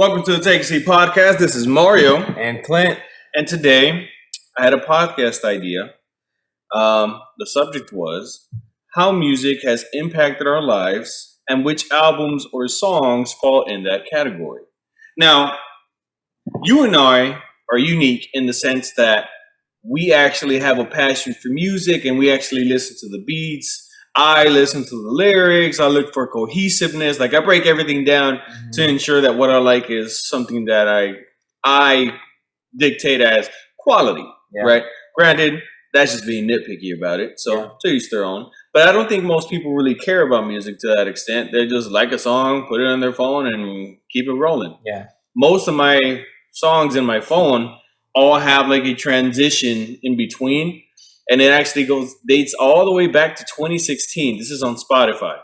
Welcome to the Take a Seat podcast. This is Mario. And Clint. And today I had a podcast idea. The subject was how music has impacted our lives and which albums or songs fall in that category. Now, you and I are unique in the sense that we actually have a passion for music and we actually listen to the beats. I listen to the lyrics. I look for cohesiveness. Like I break everything down to ensure that what I like is something that I dictate as quality, right? Granted, that's just being nitpicky about it. So to each their own. But I don't think most people really care about music to that extent. They just like a song, put it on their phone, and keep it rolling. Yeah. Most of my songs in my phone all have like a transition in between. And it actually dates all the way back to 2016. This is on Spotify.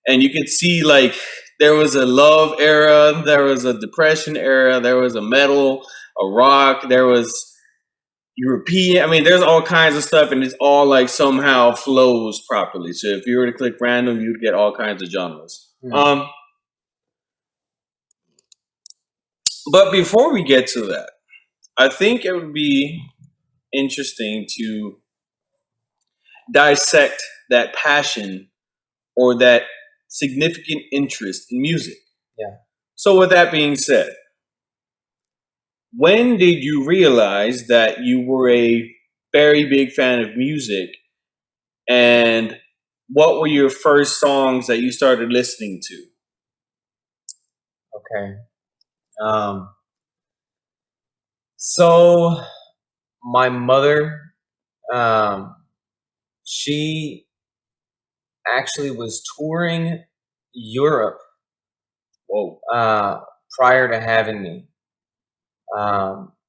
And you can see like there was a love era, there was a depression era, there was a metal, a rock, there was European. I mean, there's all kinds of stuff and it's all like somehow flows properly. So if you were to click random, you'd get all kinds of genres. But before we get to that, I think it would be interesting to dissect that passion or that significant interest in music. Yeah. So with that being said, when did you realize that you were a very big fan of music, and what were your first songs that you started listening to? Okay. So my mother, she actually was touring Europe prior to having me.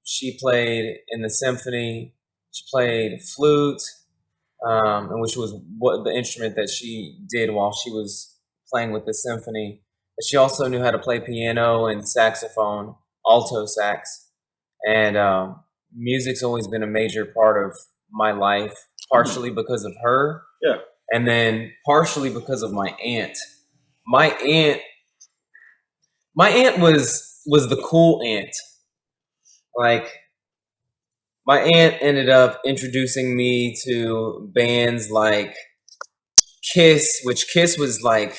She played in the symphony. She played flute, and which was what the instrument that she did while she was playing with the symphony. But she also knew how to play piano and saxophone, alto sax, and music's always been a major part of my life, partially because of her, and then partially because of my aunt. My aunt was the cool aunt. Like, my aunt ended up introducing me to bands like Kiss, which Kiss was like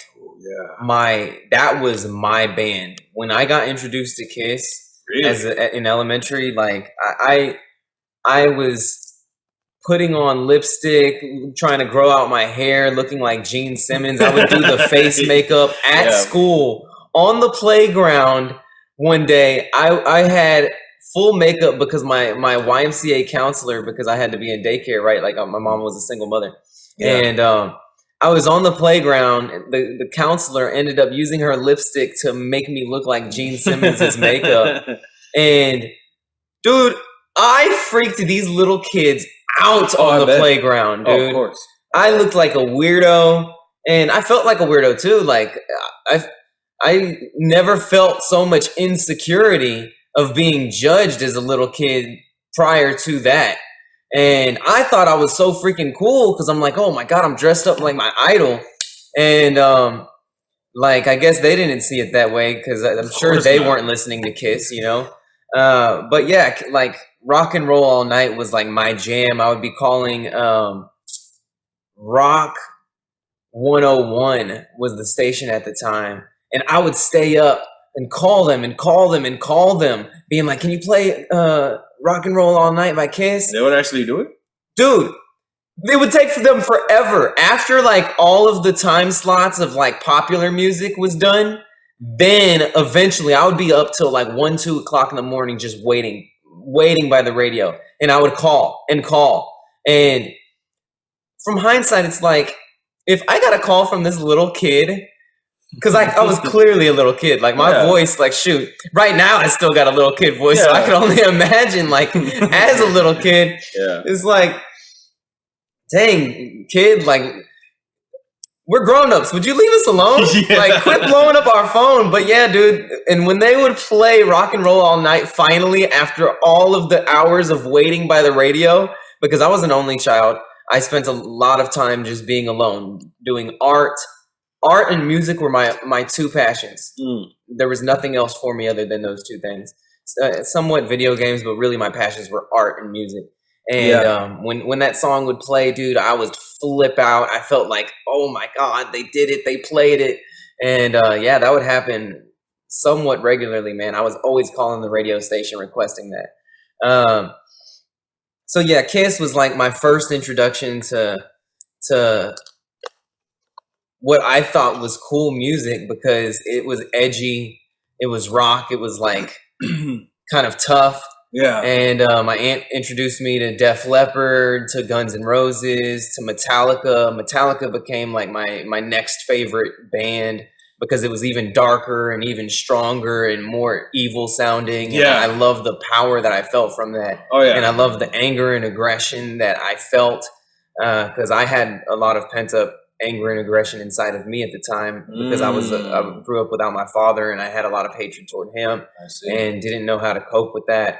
that was my band. When I got introduced to Kiss, in elementary, like I was putting on lipstick, trying to grow out my hair, looking like Gene Simmons. I would do the face makeup at school. On the playground one day, I had full makeup because my YMCA counselor, because I had to be in daycare, right? Like my mom was a single mother. And I was on the playground. The counselor ended up using her lipstick to make me look like Gene Simmons' makeup. And dude, I freaked these little kids out on the playground, dude. Of course. I looked like a weirdo, and I felt like a weirdo too. Like I never felt so much insecurity of being judged as a little kid prior to that. And I thought I was so freaking cool because I'm like, oh my God, I'm dressed up like my idol. And like, I guess they didn't see it that way because I'm sure they weren't listening to Kiss, you know? But yeah, like Rock and Roll All Night was like my jam. I would be calling Rock 101 was the station at the time. And I would stay up and call them, being like, can you play Rock and Roll All Night by Kiss? They would actually do it? Dude, it would take them forever. After like all of the time slots of like popular music was done, then eventually I would be up till like 1, 2 o'clock in the morning just waiting by the radio. And I would call. And from hindsight, it's like, if I got a call from this little kid, because I was clearly a little kid. Like my voice, like shoot, right now I still got a little kid voice. So I can only imagine like as a little kid, it's like, dang kid, like we're grown-ups. Would you leave us alone? Like quit blowing up our phone. But yeah, dude. And when they would play Rock and Roll All Night, finally, after all of the hours of waiting by the radio, because I was an only child, I spent a lot of time just being alone, doing art, art and music were my two passions. Mm. There was nothing else for me other than those two things. Somewhat video games, but really my passions were art and music. And when that song would play, dude, I would flip out. I felt like, oh my God, they did it. They played it. And that would happen somewhat regularly, man. I was always calling the radio station requesting that. So yeah, Kiss was like my first introduction to what I thought was cool music, because it was edgy, it was rock, it was like kind of tough. Yeah. And my aunt introduced me to Def Leppard, to Guns N' Roses, to Metallica. Metallica became like my next favorite band, because it was even darker and even stronger and more evil sounding. Yeah. And I love the power that I felt from that. Oh yeah. And I love the anger and aggression that I felt, because I had a lot of pent up anger and aggression inside of me at the time, because I grew up without my father, and I had a lot of hatred toward him, and didn't know how to cope with that.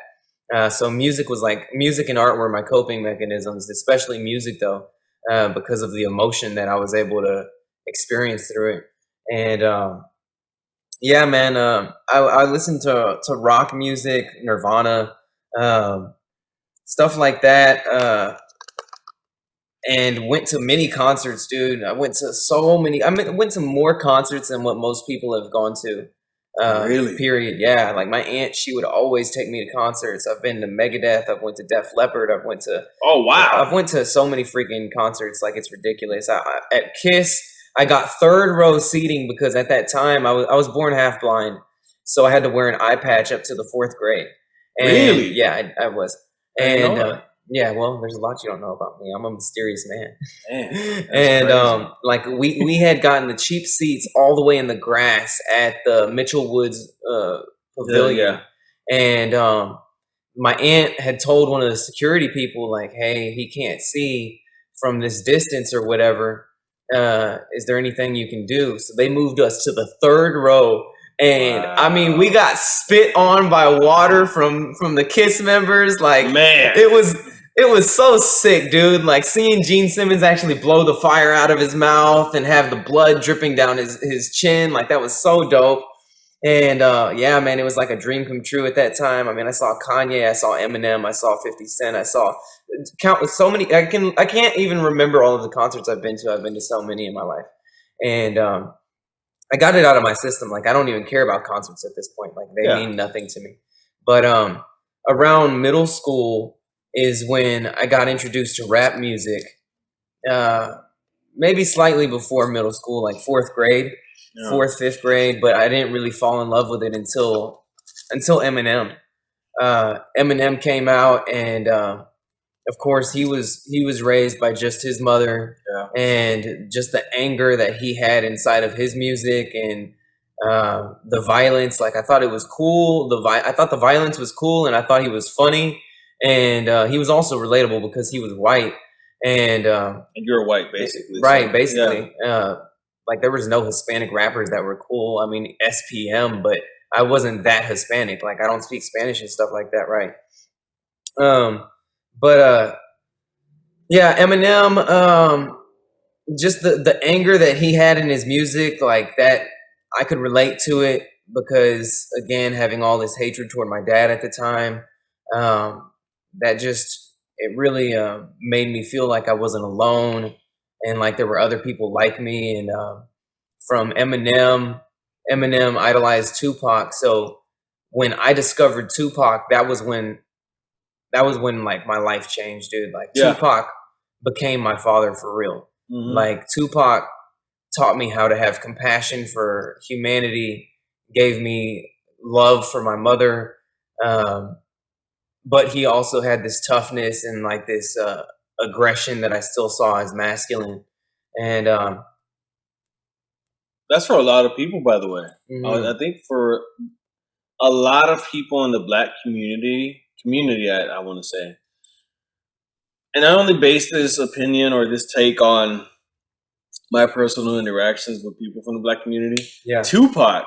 So music and art were my coping mechanisms, especially music though, because of the emotion that I was able to experience through it. And man, I listened to rock music, Nirvana, stuff like that, and went to many concerts, dude. I went to so many. Went to more concerts than what most people have gone to. Really? Period. Yeah. Like my aunt, she would always take me to concerts. I've been to Megadeth. I've went to Def Leppard. I've went to. Oh wow. I've went to so many freaking concerts. Like it's ridiculous. At Kiss, I got third row seating because at that time I was born half blind, so I had to wear an eye patch up to the 4th grade. And really? Yeah, I was. And yeah, well, there's a lot you don't know about me. I'm a mysterious man. Man, and like we had gotten the cheap seats all the way in the grass at the Mitchell Woods pavilion. Yeah. And my aunt had told one of the security people, like, hey, he can't see from this distance or whatever. Is there anything you can do? So they moved us to the 3rd row. And wow. I mean, we got spit on by water from the Kiss members. Like, man, it was so sick, dude. Like seeing Gene Simmons actually blow the fire out of his mouth and have the blood dripping down his chin. Like that was so dope. And yeah, man, it was like a dream come true at that time. I mean, I saw Kanye, I saw Eminem, I saw 50 Cent, I saw so many. I can't even remember all of the concerts I've been to. I've been to so many in my life. And I got it out of my system. Like, I don't even care about concerts at this point. Like, they mean nothing to me. But around middle school is when I got introduced to rap music. Maybe slightly before middle school, like 4th grade, 4th, 5th grade. But I didn't really fall in love with it until Eminem. Eminem came out, and of course, he was raised by just his mother, and just the anger that he had inside of his music, and the violence. Like, I thought it was cool. I thought the violence was cool, and I thought he was funny, and he was also relatable because he was white. And you're white, basically. Right, so, basically. Yeah. Like, there was no Hispanic rappers that were cool. I mean, SPM, but I wasn't that Hispanic. Like, I don't speak Spanish and stuff like that, right? But yeah, Eminem, just the anger that he had in his music, like that, I could relate to it because, again, having all this hatred toward my dad at the time, that just, it really made me feel like I wasn't alone, and like there were other people like me. And from Eminem idolized Tupac. So when I discovered Tupac, that was when like my life changed, dude. Like Tupac became my father for real. Mm-hmm. Like Tupac taught me how to have compassion for humanity, gave me love for my mother. But he also had this toughness and like this aggression that I still saw as masculine. And that's for a lot of people, by the way. Mm-hmm. I think for a lot of people in the Black community, I want to say, and I only base this opinion or this take on my personal interactions with people from the Black community. Yeah, Tupac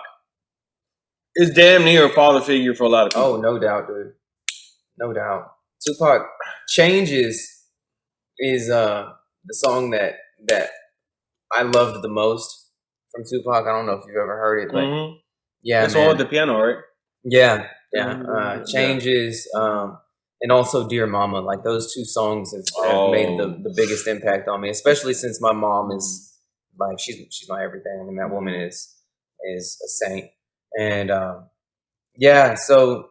is damn near a father figure for a lot of people. Oh, no doubt, dude. No doubt. Tupac Changes is the song that I loved the most from Tupac. I don't know if you've ever heard it, but Mm-hmm. yeah, That's all man. with the piano, right? Yeah. Yeah. Changes, and also Dear Mama. Like those two songs have made the biggest impact on me, especially since my mom is like she's my everything. I mean, that woman is a saint. And yeah, so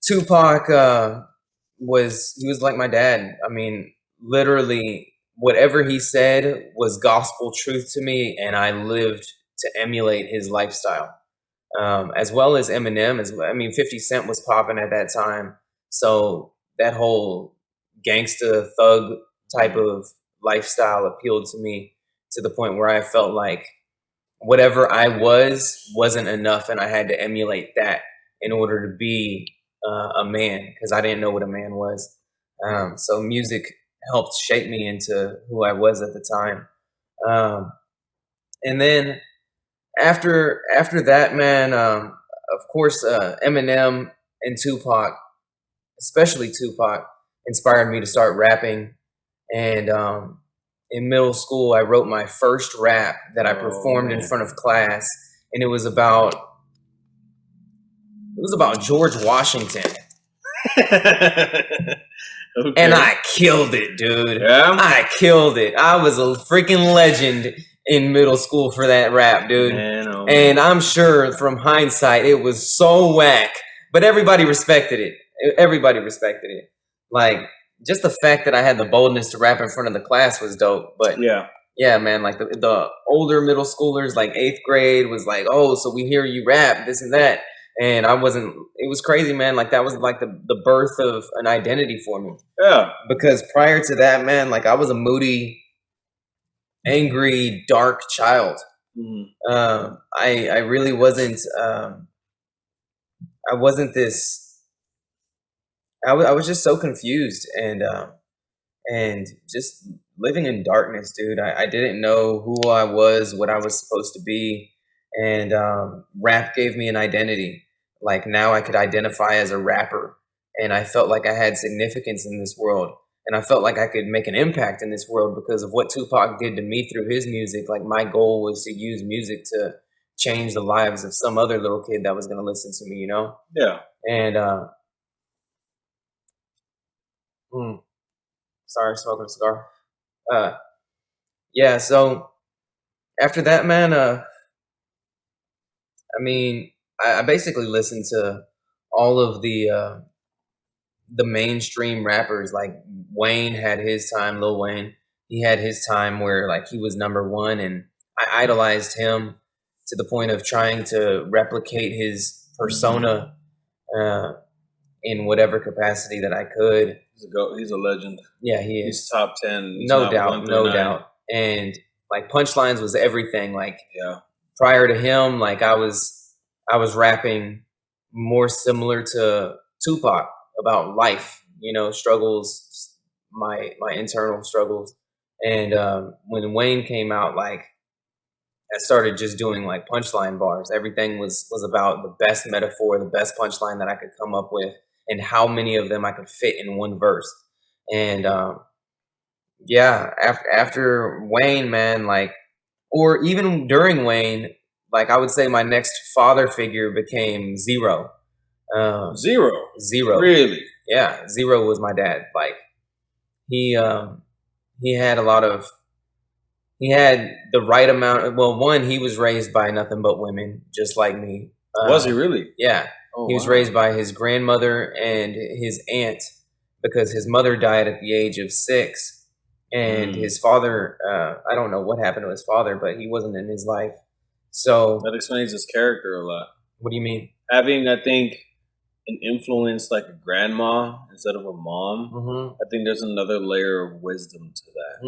Tupac he was like my dad. I mean, literally whatever he said was gospel truth to me, and I lived to emulate his lifestyle. As well as Eminem. I mean, 50 Cent was popping at that time, so that whole gangsta thug type of lifestyle appealed to me to the point where I felt like whatever I wasn't enough, and I had to emulate that in order to be a man, because I didn't know what a man was. So music helped shape me into who I was at the time. And then after that, man, of course, Eminem and Tupac, especially Tupac, inspired me to start rapping. And in middle school, I wrote my first rap that I performed in front of class, and it was about George Washington. Okay. And I killed it, dude. Yeah? I killed it. I was a freaking legend in middle school for that rap, dude. Man, oh, and I'm sure from hindsight, it was so whack, but everybody respected it. Everybody respected it. Like, just the fact that I had the boldness to rap in front of the class was dope. But yeah, man, like the older middle schoolers, like 8th grade, was like, oh, so we hear you rap, this and that. And I wasn't, it was crazy, man. Like, that was like the birth of an identity for me. Yeah. Because prior to that, man, like, I was a moody, angry, dark child. Mm-hmm. I really wasn't, I wasn't this, I was just so confused and just living in darkness, dude. I didn't know who I was, what I was supposed to be. And rap gave me an identity. Like, now I could identify as a rapper, and I felt like I had significance in this world, and I felt like I could make an impact in this world because of what Tupac did to me through his music. Like, my goal was to use music to change the lives of some other little kid that was going to listen to me, you know? Yeah. And sorry, smoking a cigar. Yeah, so after that, man, I mean, I basically listened to all of the mainstream rappers. Like, Wayne had his time, Lil Wayne. He had his time where, like, he was number one, and I idolized him to the point of trying to replicate his persona in whatever capacity that I could. He's a legend. Yeah, he is. He's top 10. He's no doubt. And like, punchlines was everything. Like, yeah. Prior to him, like, I was rapping more similar to Tupac about life, you know, struggles, my internal struggles. And when Wayne came out, like, I started just doing like punchline bars. Everything was about the best metaphor, the best punchline that I could come up with, and how many of them I could fit in one verse. And yeah, after Wayne, man, like, or even during Wayne, like, I would say my next father figure became Zero. Zero. Really? Yeah, Zero was my dad. Like, he had a lot of, he had the right amount. Well, one, he was raised by nothing but women, just like me. Was he really? Yeah. Oh, he was raised by his grandmother and his aunt, because his mother died at the age of 6. And his father, I don't know what happened to his father, but he wasn't in his life. So that explains his character a lot. What do you mean? Having, I think, an influence like a grandma instead of a mom, I think there's another layer of wisdom to that,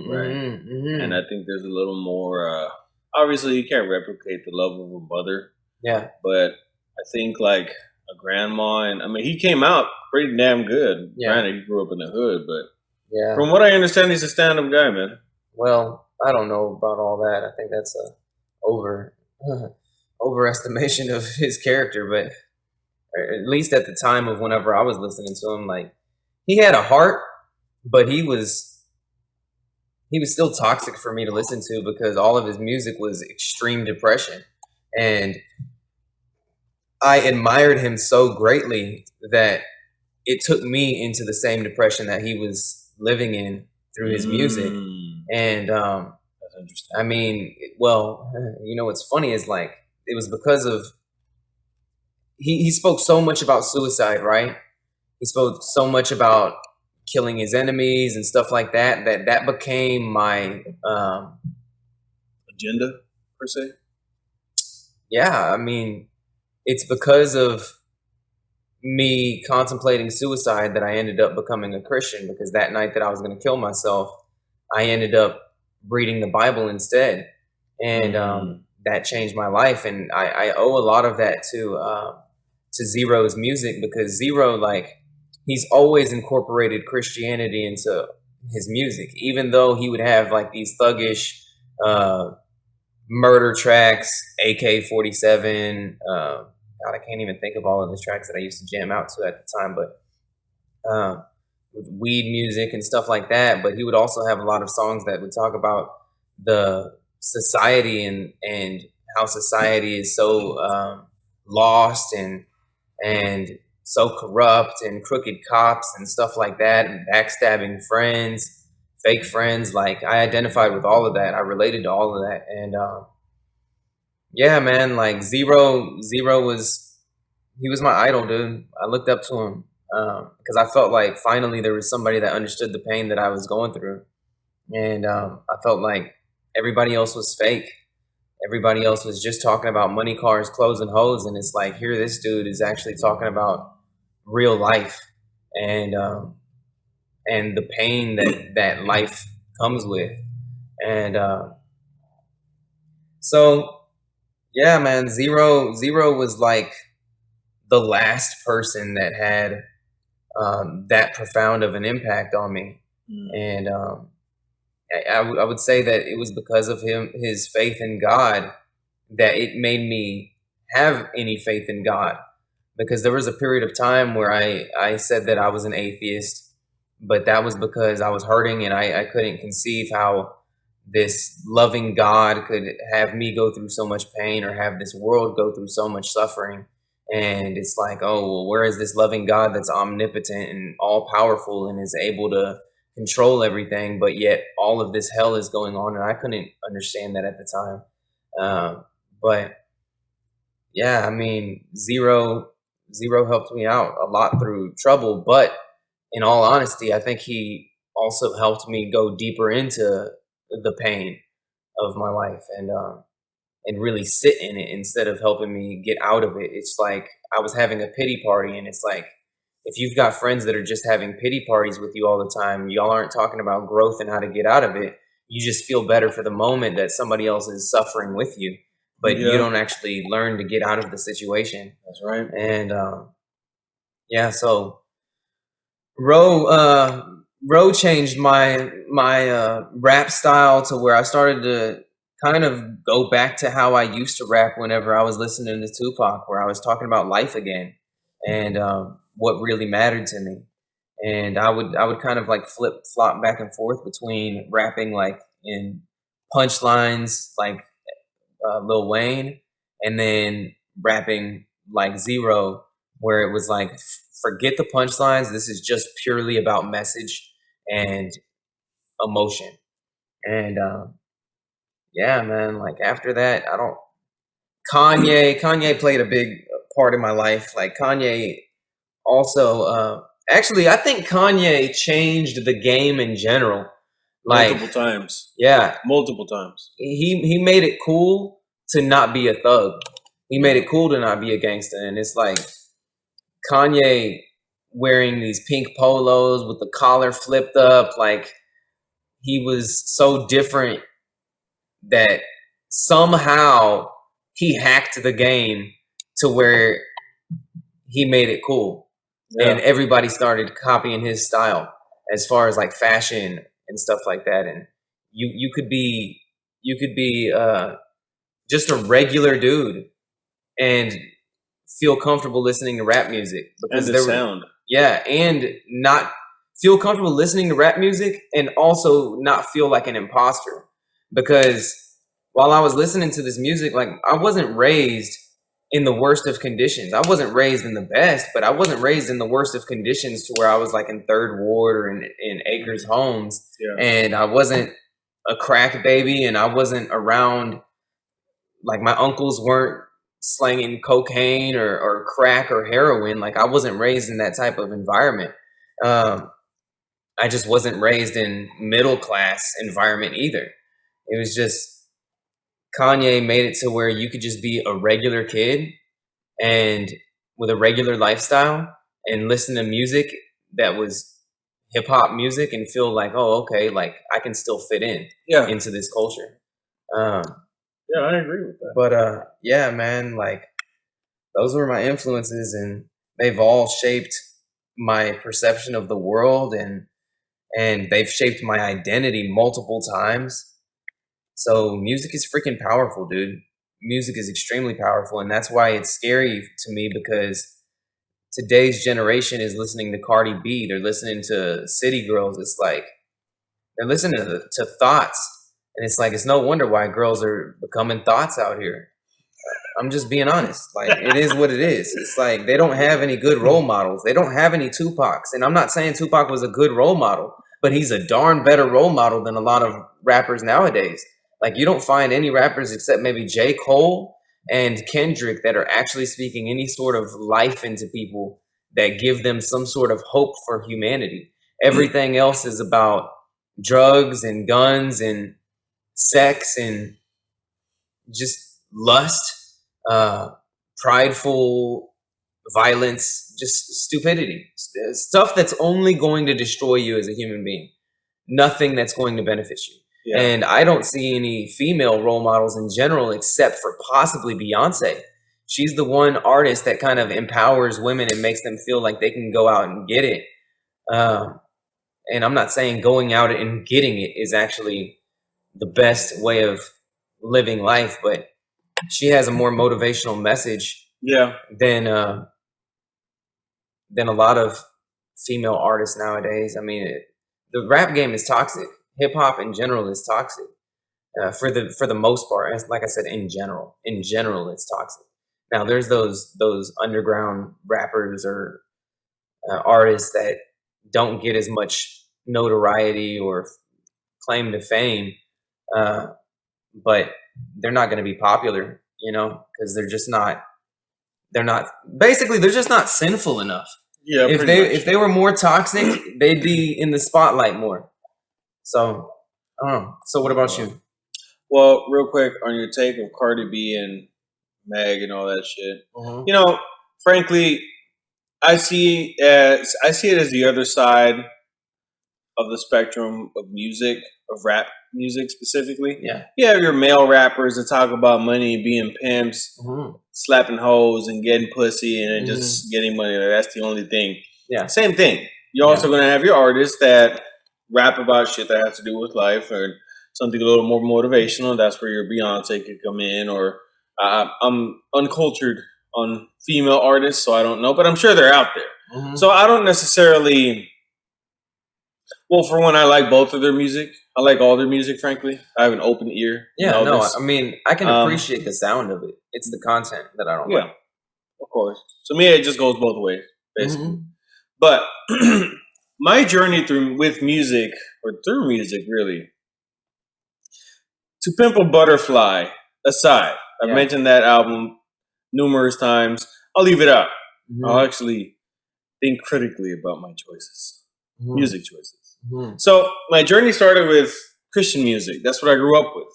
right? And I think there's a little more. Obviously, you can't replicate the love of a mother. Yeah. But I think like a grandma, and I mean, he came out pretty damn good. Yeah. Granted, he grew up in the hood, but yeah, from what I understand, he's a stand-up guy, man. Well, I don't know about all that. I think that's a overestimation of his character, but at least at the time of whenever I was listening to him, like, he had a heart, but he was he was still toxic for me to listen to because all of his music was extreme depression. And I admired him so greatly that it took me into the same depression that he was living in through his music. And That's interesting. I mean, well, what's funny is like it was because of he spoke so much about suicide, right? He spoke so much about killing his enemies and stuff like that that became my Agenda, per se? yeah. I mean, it's because of me contemplating suicide that I ended up becoming a Christian, because that night that I was going to kill myself, I ended up reading the Bible instead. And that changed my life. And I owe a lot of that to Zero's music, because Zero, like, he's always incorporated Christianity into his music, even though he would have like these thuggish murder tracks, AK-47, God, I can't even think of all of the tracks that I used to jam out to at the time, but weed music and stuff like that. But he would also have a lot of songs that would talk about the society and how society is so lost and so corrupt, and crooked cops and stuff like that, and backstabbing friends, fake friends. Like, I identified with all of that. I related to all of that. And yeah, man, like Zero was my idol, dude. I looked up to him because I felt like finally there was somebody that understood the pain that I was going through. And I felt like everybody else was fake. Everybody else was just talking about money, cars, clothes, and hoes. And it's like, here this dude is actually talking about real life and the pain that life comes with. And so yeah, man, Zero was like the last person that had that profound of an impact on me. And I would say that it was because of his faith in God, that it made me have any faith in God. Because there was a period of time where I said that I was an atheist, but that was because I was hurting and I couldn't conceive how this loving God could have me go through so much pain, or have this world go through so much suffering. And it's like, oh, well, where is this loving God that's omnipotent and all powerful and is able to control everything, but yet all of this hell is going on? And I couldn't understand that at the time. But yeah, I mean, Zero helped me out a lot through trouble, but in all honesty, I think he also helped me go deeper into the pain of my life and really sit in it instead of helping me get out of it. It's like I was having a pity party, and it's like, if you've got friends that are just having pity parties with you all the time, y'all aren't talking about growth and how to get out of it. You just feel better for the moment that somebody else is suffering with you, but you don't actually learn to get out of the situation. That's right. And yeah, so Ro changed my rap style to where I started to kind of go back to how I used to rap whenever I was listening to Tupac, where I was talking about life again and what really mattered to me. And I would kind of like flip flop back and forth between rapping like in punchlines like Lil Wayne, and then rapping like Zero, where it was like, forget the punchlines. This is just purely about message and emotion. And yeah, man, like after that, Kanye played a big part in my life. Like Kanye also, actually, I think Kanye changed the game in general. Like, multiple times. Yeah. Multiple times. He made it cool to not be a thug. He made it cool to not be a gangster. And it's like Kanye wearing these pink polos with the collar flipped up, like he was so different that somehow he hacked the game to where he made it cool. Yeah. And everybody started copying his style as far as like fashion and stuff like that. And you could be just a regular dude and feel comfortable listening to rap music, because and the sound. Yeah, and not feel comfortable listening to rap music and also not feel like an imposter. Because while I was listening to this music, like I wasn't raised in the worst of conditions. I wasn't raised in the best, but I wasn't raised in the worst of conditions to where I was like in Third Ward or in Acres Homes. Yeah. And I wasn't a crack baby, and I wasn't around, like my uncles weren't slanging cocaine or crack or heroin. Like I wasn't raised in that type of environment. I just wasn't raised in middle class environment either. It was just Kanye made it to where you could just be a regular kid and with a regular lifestyle and listen to music that was hip hop music and feel like, oh, okay, like I can still fit in into this culture. Yeah, I agree with that. But yeah, man, like those were my influences, and they've all shaped my perception of the world, and they've shaped my identity multiple times. So music is freaking powerful, dude. Music is extremely powerful, and that's why it's scary to me, because today's generation is listening to Cardi B. They're listening to City Girls. It's like they're listening to thoughts, and it's like it's no wonder why girls are becoming thoughts out here. I'm just being honest. Like it is what it is. It's like they don't have any good role models. They don't have any Tupacs, and I'm not saying Tupac was a good role model, but he's a darn better role model than a lot of rappers nowadays. Like you don't find any rappers except maybe J. Cole and Kendrick that are actually speaking any sort of life into people that give them some sort of hope for humanity. Everything else is about drugs and guns and sex and just lust, prideful violence, just stupidity, stuff that's only going to destroy you as a human being. Nothing that's going to benefit you. Yeah. And I don't see any female role models in general, except for possibly Beyonce. She's the one artist that kind of empowers women and makes them feel like they can go out and get it. And I'm not saying going out and getting it is actually the best way of living life, but she has a more motivational message than a lot of female artists nowadays. I mean, the rap game is toxic. Hip hop in general is toxic for the most part. Like I said, in general, it's toxic. Now there's those underground rappers or artists that don't get as much notoriety or claim to fame, but they're not going to be popular, because they're just not sinful enough. Yeah, if they were more toxic, they'd be in the spotlight more. So, I don't know. So what about you? Well, real quick on your take of Cardi B and Meg and all that shit. Uh-huh. Frankly, I see it as the other side of the spectrum of music, of rap music specifically. Yeah. You have your male rappers that talk about money, being pimps, slapping hoes and getting pussy and then just getting money. That's the only thing. Yeah. Same thing. You're also going to have your artists that rap about shit that has to do with life or something a little more motivational. That's where your Beyonce could come in. Or I'm uncultured on female artists, so I don't know, but I'm sure they're out there. Mm-hmm. So I don't necessarily. Well, for one, I like both of their music. I like all their music, frankly. I have an open ear. Yeah, I mean, I can appreciate the sound of it. It's the content that I don't like. Yeah, of course. So me, it just goes both ways, basically. Mm-hmm. But my journey through music, really, To Pimp a Butterfly aside, I've mentioned that album numerous times. I'll leave it out. Mm-hmm. I'll actually think critically about my choices, music choices. Mm-hmm. So my journey started with Christian music. That's what I grew up with.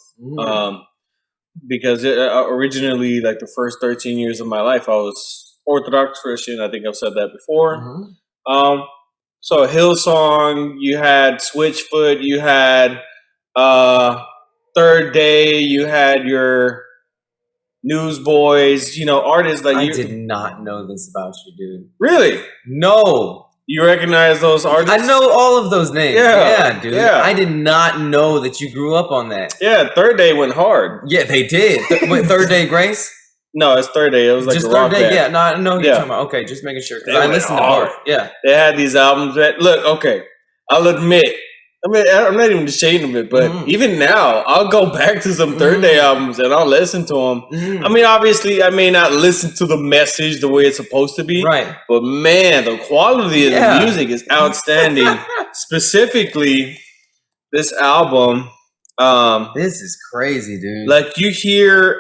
Because originally, like the first 13 years of my life, I was Orthodox Christian. I think I've said that before. So Hillsong, you had Switchfoot, you had Third Day, you had your Newsboys, artists like I did not know this about you, dude. Really? No. You recognize those artists? I know all of those names. Yeah, dude. Yeah. I did not know that you grew up on that. Yeah, Third Day went hard. Yeah, they did. Third Day Grace? No, it's Third Day. It was like Just a Third rock Day. band. Yeah, no, I know who you're Yeah. talking about. Okay, just making sure because They I went listened to off. both. Yeah. They had these albums that look okay. I'll admit. I mean, I'm not even ashamed of it, but even now, I'll go back to some Third Day albums and I'll listen to them. I mean, obviously, I may not listen to the message the way it's supposed to be, Right. but man, the quality of the music is outstanding. Specifically, this album, This is crazy, dude. like you hear,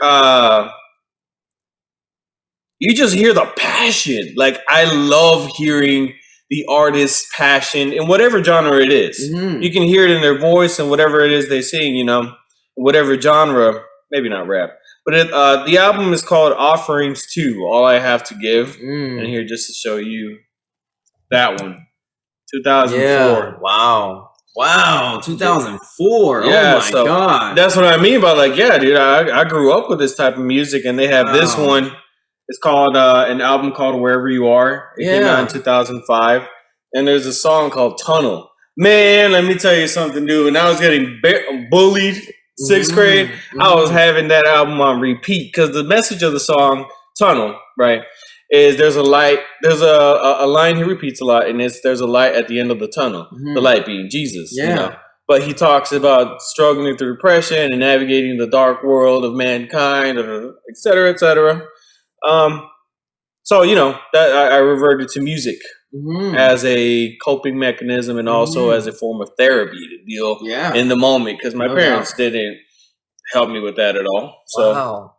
you just hear the passion. Like I love hearing the artist's passion in whatever genre it is. You can hear it in their voice and whatever it is they sing, you know, whatever genre, maybe not rap. But the album is called Offerings 2, All I Have to Give. And here just to show you that one. 2004. Yeah. Wow. 2004. Yeah, Oh my God. That's what I mean by like, yeah, dude, I grew up with this type of music and they have this one. It's called an album called Wherever You Are. It came out in 2005. And there's a song called Tunnel. Man, let me tell you something, dude. When I was getting bullied sixth grade, I was having that album on repeat because the message of the song Tunnel, right, is there's a light. There's a line he repeats a lot, and there's a light at the end of the tunnel. The light being Jesus. Yeah. You know? But he talks about struggling through depression and navigating the dark world of mankind, et cetera, et cetera. So you know that I reverted to music as a coping mechanism and also as a form of therapy to deal in the moment because my parents didn't help me with that at all. So,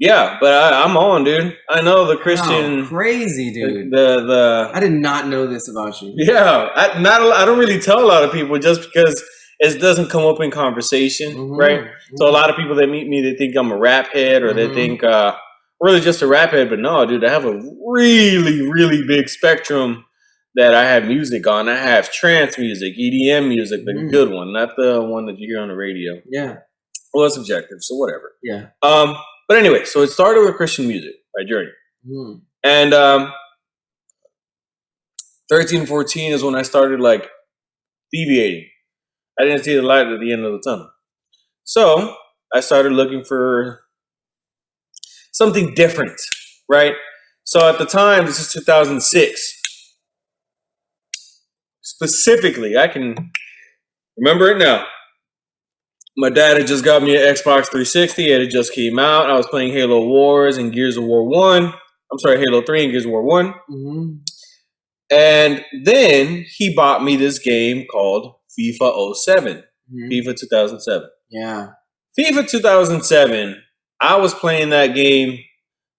yeah, but I'm on, dude. I know the Christian crazy, dude. The I did not know this about you. Yeah, I don't really tell a lot of people just because it doesn't come up in conversation, right? So a lot of people that meet me, they think I'm a rap head or they think really just a rap head, but no, dude, I have a really, really big spectrum that I have music on. I have trance music, EDM music, the good one, not the one that you hear on the radio. Yeah. Well, it's subjective, so whatever. Yeah. But anyway, so it started with Christian music by Journey. And 13, 14 is when I started like deviating. I didn't see the light at the end of the tunnel. So I started looking for something different, right? So at the time, this is 2006. Specifically, I can remember it now. My dad had just got me an Xbox 360. It had just came out. I was playing Halo Wars and Gears of War 1. I'm sorry, Halo 3 and Gears of War 1. And then he bought me this game called FIFA 07. FIFA 2007. Yeah. FIFA 2007, I was playing that game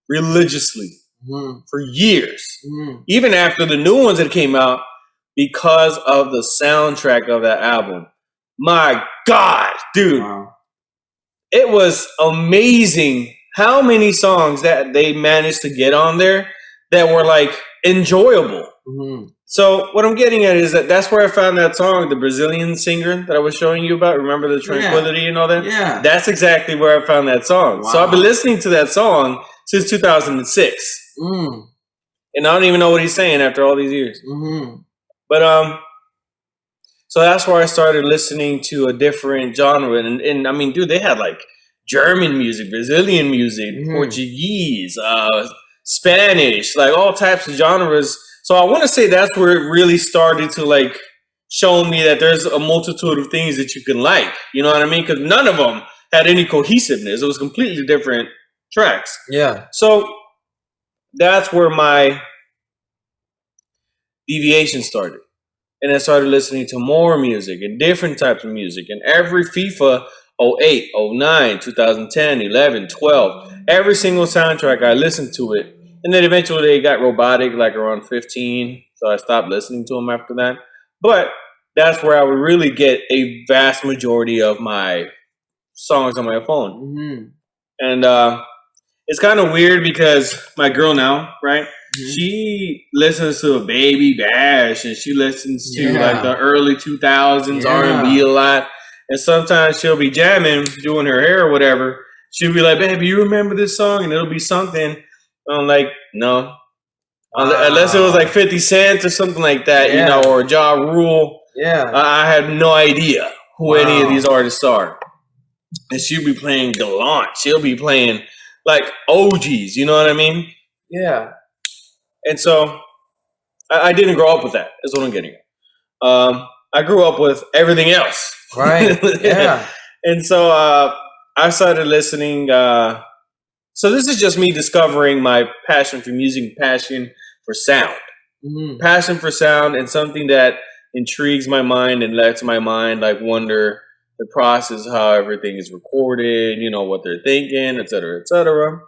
religiously for years. Even after the new ones that came out because of the soundtrack of that album. My God, dude. It was amazing how many songs that they managed to get on there that were like enjoyable. So what I'm getting at is that's where I found that song, the Brazilian singer that I was showing you about. Remember the Tranquility and all that? Yeah. That's exactly where I found that song. So I've been listening to that song since 2006. And I don't even know what he's saying after all these years. But so that's where I started listening to a different genre. And I mean, dude, they had like German music, Brazilian music, Portuguese, Spanish, like all types of genres. So I want to say that's where it really started to like show me that there's a multitude of things that you can like. You know what I mean? Because none of them had any cohesiveness. It was completely different tracks. Yeah. So that's where my deviation started. And I started listening to more music and different types of music. And every FIFA 08, 09, 2010, 11, 12, every single soundtrack, I listened to it. And then eventually they got robotic, like around 15. So I stopped listening to them after that. But that's where I would really get a vast majority of my songs on my phone. And it's kind of weird because my girl now, right? She listens to Baby Bash and she listens to like the early 2000s R&B a lot. And sometimes she'll be jamming, doing her hair or whatever. She'll be like, baby, you remember this song? And it'll be something. I'm like, no. Unless it was like 50 Cent or something like that, you know, or Ja Rule. I had no idea who any of these artists are. And she'll be playing Gallant. She'll be playing like OGs. You know what I mean? Yeah. And so I didn't grow up with that. Is what I'm getting at. I grew up with everything else. Right. Yeah. And so I started listening. So this is just me discovering my passion for music, passion for sound. Passion for sound, and something that intrigues my mind and lets my mind like wonder the process, how everything is recorded, what they're thinking, et cetera, et cetera.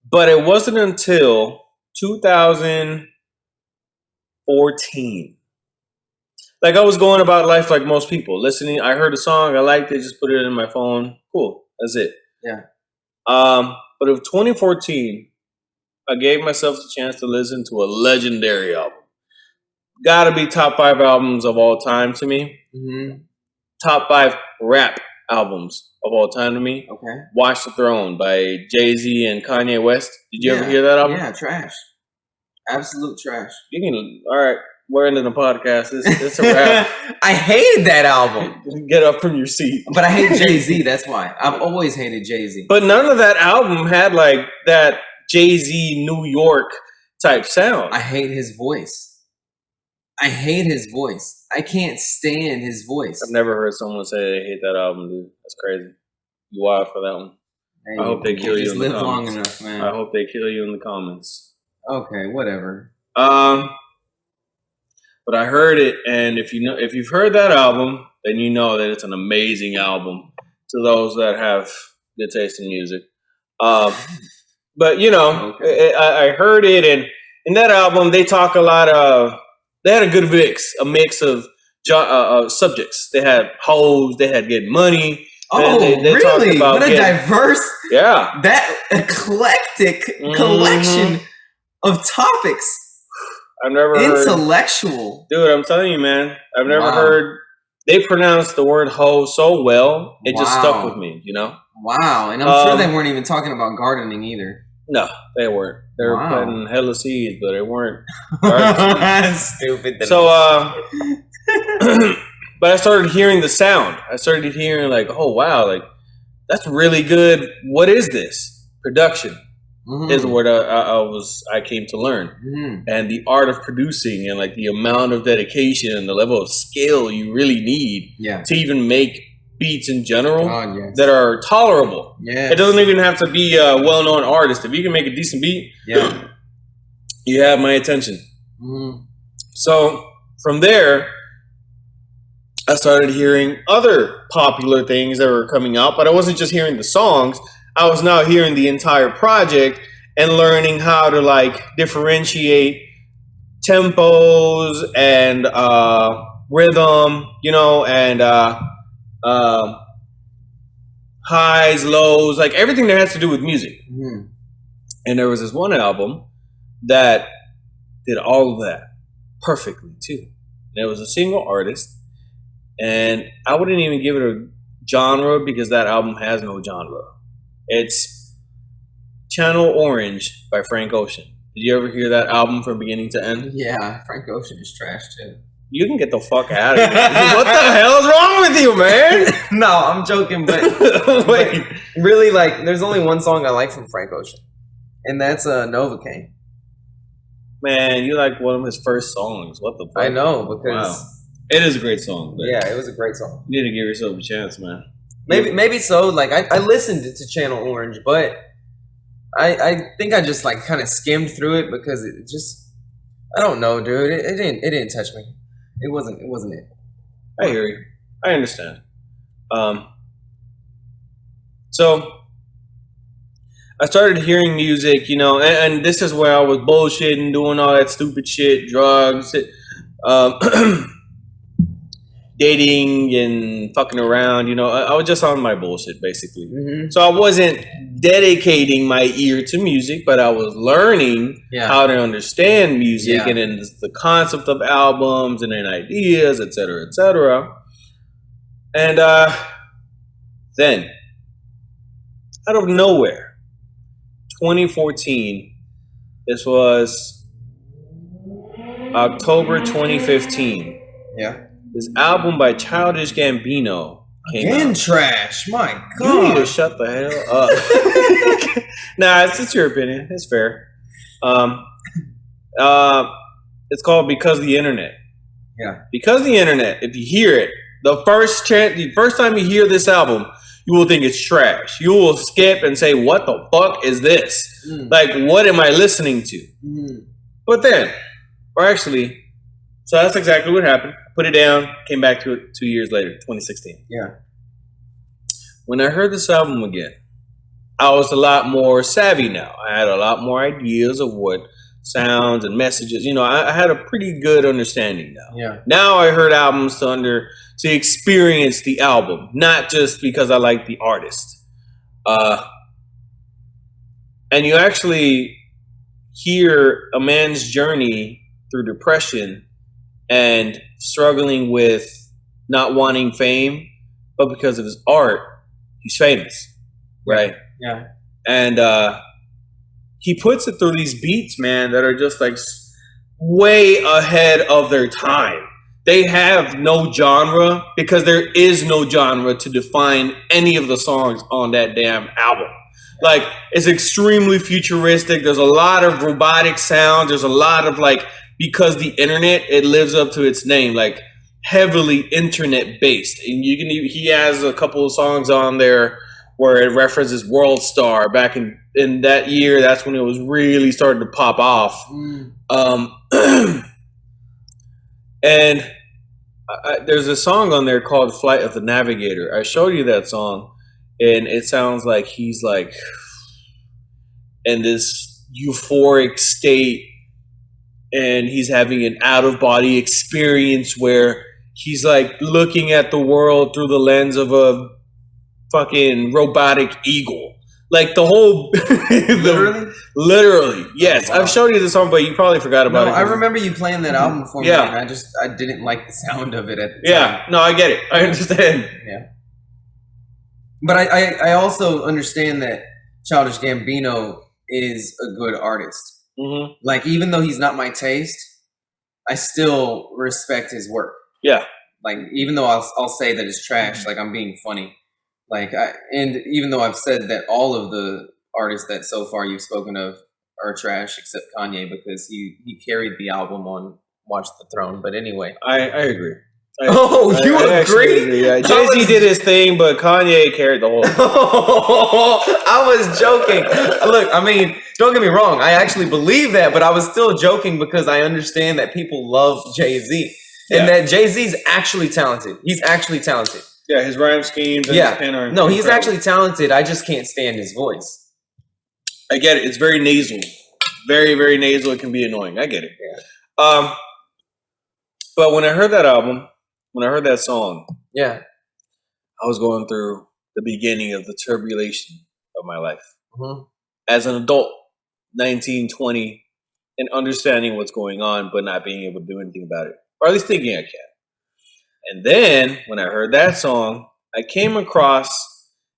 But it wasn't until 2014. Like I was going about life like most people, listening. I heard a song, I liked it, just put it in my phone. Cool, that's it. Yeah. But of 2014, I gave myself the chance to listen to a legendary album. Gotta be top 5 albums of all time to me. Top 5 rap albums of all time to me. Okay. Watch the Throne by Jay-Z and Kanye West. Did you ever hear that album? Yeah, trash. Absolute trash. All right, we're ending the podcast. It's a wrap. I hated that album. Get up from your seat. But I hate Jay-Z, that's why. I've always hated Jay-Z. But none of that album had like that Jay-Z New York type sound. I hate his voice. I can't stand his voice. I've never heard someone say they hate that album, dude. That's crazy. You wild for that one. Hey, I hope they kill you in the comments. Long enough, man. I hope they kill you in the comments. Okay, whatever. But I heard it, and if you've heard that album, then you know that it's an amazing album to those that have good taste in music. But okay. I heard it, and in that album they talk a lot of. They had a good mix of subjects. They had hoes, they had getting money. Oh, they really? What a diverse, that eclectic collection of topics. I've never intellectual. Dude, I'm telling you, man. I've never heard. They pronounced the word hoe so well, it just stuck with me, Wow, and I'm sure they weren't even talking about gardening either. No, they weren't. They were planting hella seeds, but they weren't. Stupid. So, but I started hearing the sound. I started hearing like, oh wow, like that's really good. What is this? Production is the word I came to learn, and the art of producing, and like the amount of dedication and the level of skill you really need to even make beats in general that are tolerable. It doesn't even have to be a well-known artist. If you can make a decent beat, you have my attention. So from there, I started hearing other popular things that were coming out, but I wasn't just hearing the songs. I was now hearing the entire project and learning how to like differentiate tempos and rhythm, and highs, lows, like everything that has to do with music. And there was this one album that did all of that perfectly too. And it was a single artist, and I wouldn't even give it a genre because that album has no genre. It's Channel Orange by Frank Ocean. Did you ever hear that album from beginning to end? Yeah, Frank Ocean is trash too. You can get the fuck out of here. What the hell is wrong with you, man? No, I'm joking, but wait, really, like, there's only one song I like from Frank Ocean, and that's Novocaine. Man, you like one of his first songs. What the fuck? I know, because it is a great song. Yeah, it was a great song. You need to give yourself a chance, man. Maybe so. Like I listened to Channel Orange, but I think I just like kind of skimmed through it because it just, I don't know, dude. It didn't touch me. It wasn't it. I hear you. I understand. So I started hearing music, and this is where I was bullshitting, doing all that stupid shit, drugs, dating and fucking around. I was just on my bullshit, basically. So I wasn't dedicating my ear to music, but I was learning how to understand music and then the concept of albums and then ideas, et cetera, et cetera. And then, out of nowhere, 2014, this was October 2015. Yeah. This album by Childish Gambino came Again, out. trash. My You need to God. shut the hell up. Nah, it's your opinion. It's fair. It's called Because the Internet. Yeah. Because the Internet, if you hear it, the first time you hear this album, you will think it's trash. You will skip and say, what the fuck is this? Like, what am I listening to? But then, so that's exactly what happened. Put it down, came back to it 2 years later, 2016. Yeah. When I heard this album again, I was a lot more savvy now. I had a lot more ideas of what sounds and messages. You know, I had a pretty good understanding now. Yeah. Now I heard albums to experience the album, not just because I like the artist. And you actually hear a man's journey through depression and struggling with not wanting fame, but because of his art, he's famous, right? Yeah. And he puts it through these beats, man, that are just like way ahead of their time. They have no genre because there is no genre to define any of the songs on that damn album. Like, it's extremely futuristic. There's a lot of robotic sounds. There's a lot of like, because the internet, it lives up to its name, like heavily internet based. And he has a couple of songs on there where it references World Star back in that year. That's when it was really starting to pop off. And there's a song on there called Flight of the Navigator. I showed you that song, and it sounds like he's like in this euphoric state, and he's having an out-of-body experience where he's like looking at the world through the lens of a fucking robotic eagle. Like the whole literally, yes. Oh, wow. I've showed you the song, but you probably forgot about it. I remember you playing that album for me, and I didn't like the sound of it at the time. No, I get it. I understand. Yeah. But I also understand that Childish Gambino is a good artist. Mm-hmm. Like, even though he's not my taste, I still respect his work. Yeah. Like, even though I'll say that it's trash, like I'm being funny. Like, and even though I've said that all of the artists that so far you've spoken of are trash, except Kanye, because he carried the album on Watch the Throne. But anyway, I agree. I agree? Yeah. Jay-Z did his thing, but Kanye carried the whole thing. I was joking. Look, I mean, don't get me wrong. I actually believe that, but I was still joking because I understand that people love Jay-Z and that Jay-Z's actually talented. He's actually talented. Yeah, his rhyme schemes and his pen are no, he's actually talented. I just can't stand his voice. I get it. It's very nasal. Very, very nasal. It can be annoying. I get it. Yeah. But when I heard that album, when I heard that song, I was going through the beginning of the turbulation of my life. Mm-hmm. As an adult, 19, 20, and understanding what's going on, but not being able to do anything about it. Or at least thinking I can. And then, when I heard that song, I came across,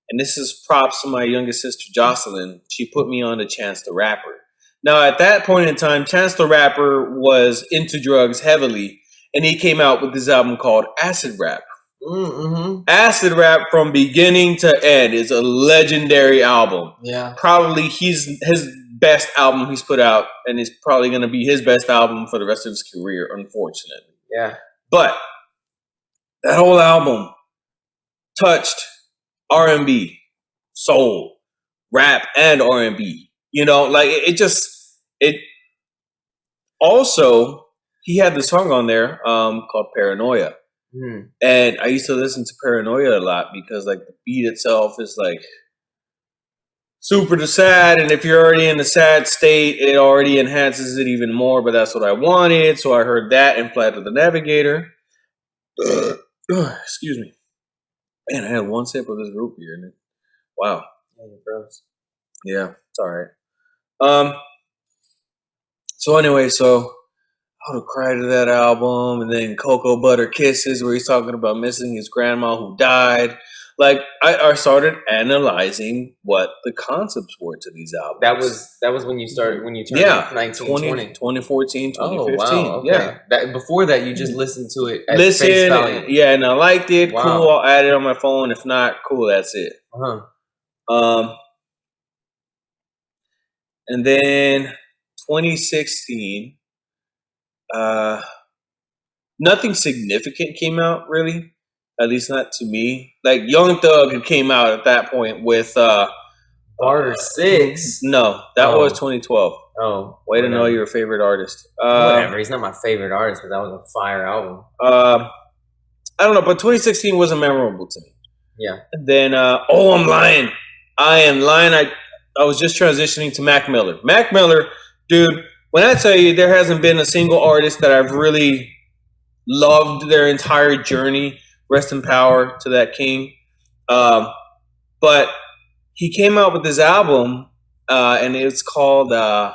and this is props to my youngest sister, Jocelyn. She put me on to Chance the Rapper. Now, at that point in time, Chance the Rapper was into drugs heavily, and he came out with this album called Acid Rap. Mm-hmm. Acid Rap, from beginning to end, is a legendary album. Yeah. Probably his best album he's put out, and it's probably going to be his best album for the rest of his career, unfortunately. Yeah. But that whole album touched R&B, soul, rap, and R&B. You know, like it also, he had the song on there called Paranoia. Mm. And I used to listen to Paranoia a lot because like the beat itself is like super sad, and if you're already in the sad state, it already enhances it even more, but that's what I wanted. So I heard that in Flight of the Navigator. Excuse me. Man, I had one sip of this root beer, and wow. Yeah, you're gross. Yeah, it's all right. So anyway, so I would cry to that album, and then Cocoa Butter Kisses, where he's talking about missing his grandma who died. like I started analyzing what the concepts were to these albums. That was when you started, when you turned Yeah, 1920. 2014, Oh 2015. wow, okay. Yeah. That before that you just listened to it at face Listen, value. yeah, and I liked it. Wow. Cool, I'll add it on my phone. If not, cool, that's it. Uh-huh. And then 2016, nothing significant came out really, at least not to me. Like Young Thug came out at that point with Barter 6. No, that was 2012. Oh, Way to know your favorite artist. Whatever. He's not my favorite artist, but that was a fire album. I don't know, but 2016 wasn't memorable to me. Yeah. And then I'm lying. I am lying. I was just transitioning to Mac Miller. Mac Miller, dude, when I tell you there hasn't been a single artist that I've really loved their entire journey, rest in power to that king. But he came out with this album, and it's called oh,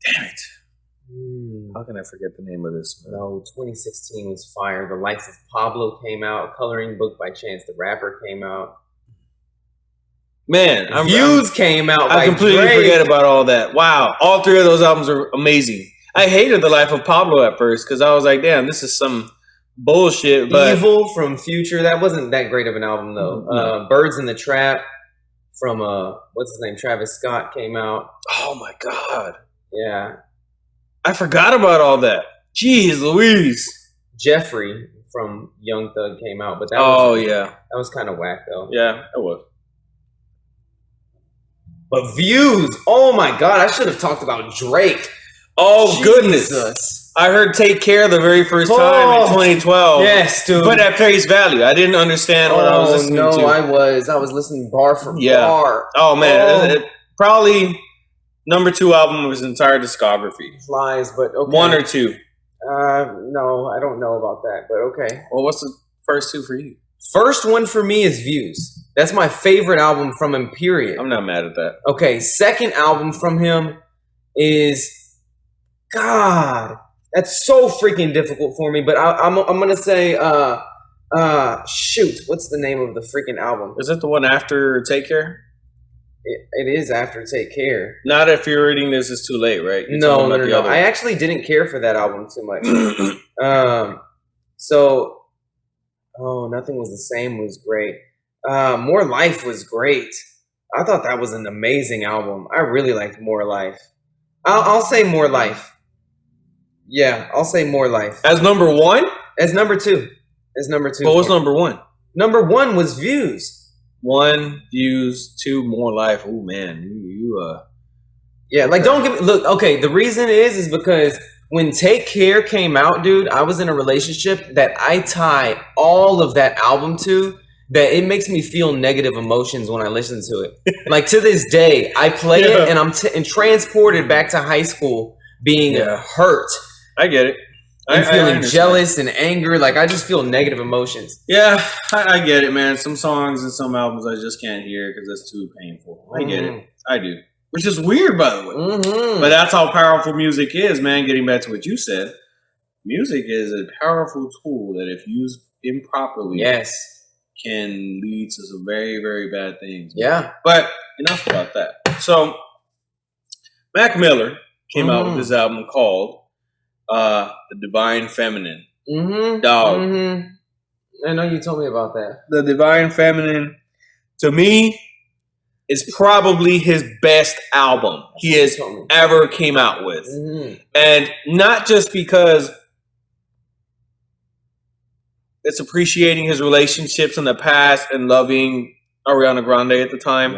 damn it. How can I forget the name of this? No, 2016 was fire. The Life of Pablo came out. Coloring Book by Chance the Rapper came out. Man, Views came out. I completely forget about all that. Wow, all three of those albums are amazing. I hated The Life of Pablo at first because I was like, damn, this is some bullshit. But Evil from Future, that wasn't that great of an album though. No. Birds in the Trap from what's his name, Travis Scott came out. Oh my god, yeah, I forgot about all that. Jeez Louise. Jeffrey from Young Thug came out, but that that was kind of whack though. Yeah, it was. But Views, oh my god, I should have talked about Drake. Oh goodness. I heard Take Care the very first time in 2012. Yes, dude. But at face value. I didn't understand what I was listening to. I was listening bar for bar. Oh man, it probably number 2 album of his entire discography. Lies, but okay. 1 or 2. No, I don't know about that, but okay. Well, what's the first 2 for you? First one for me is Views. That's my favorite album from him, period. I'm not mad at that. Okay, second album from him is, God, that's so freaking difficult for me, but I'm gonna say, shoot, what's the name of the freaking album? Is it the one after Take Care? It is after Take Care. Not if you're reading this, it's too late, right? No. I actually didn't care for that album too much. Nothing Was the Same was great. More Life was great. I thought that was an amazing album. I really liked More Life. I'll say More Life. Yeah, I'll say More Life. As number 1? As number 2. What was number 1? Number 1 was Views. 1, Views, 2, More Life. Oh man, Yeah, like don't give me look. Okay, the reason is because when Take Care came out, dude, I was in a relationship that I tie all of that album to. That it makes me feel negative emotions when I listen to it. Like to this day, I play it and I'm transported back to high school, being hurt. I get it. I'm feeling jealous and anger. Like I just feel negative emotions. Yeah, I get it, man. Some songs and some albums I just can't hear because it's too painful. I get it. I do. Which is weird, by the way. But that's how powerful music is, man. Getting back to what you said, music is a powerful tool that if used improperly, can lead to some very, very bad things. Yeah. But enough about that. So, Mac Miller came out with this album called The Divine Feminine. Dog. I know you told me about that. The Divine Feminine, to me, is probably his best album he has ever came out with. And not just because it's appreciating his relationships in the past and loving Ariana Grande at the time.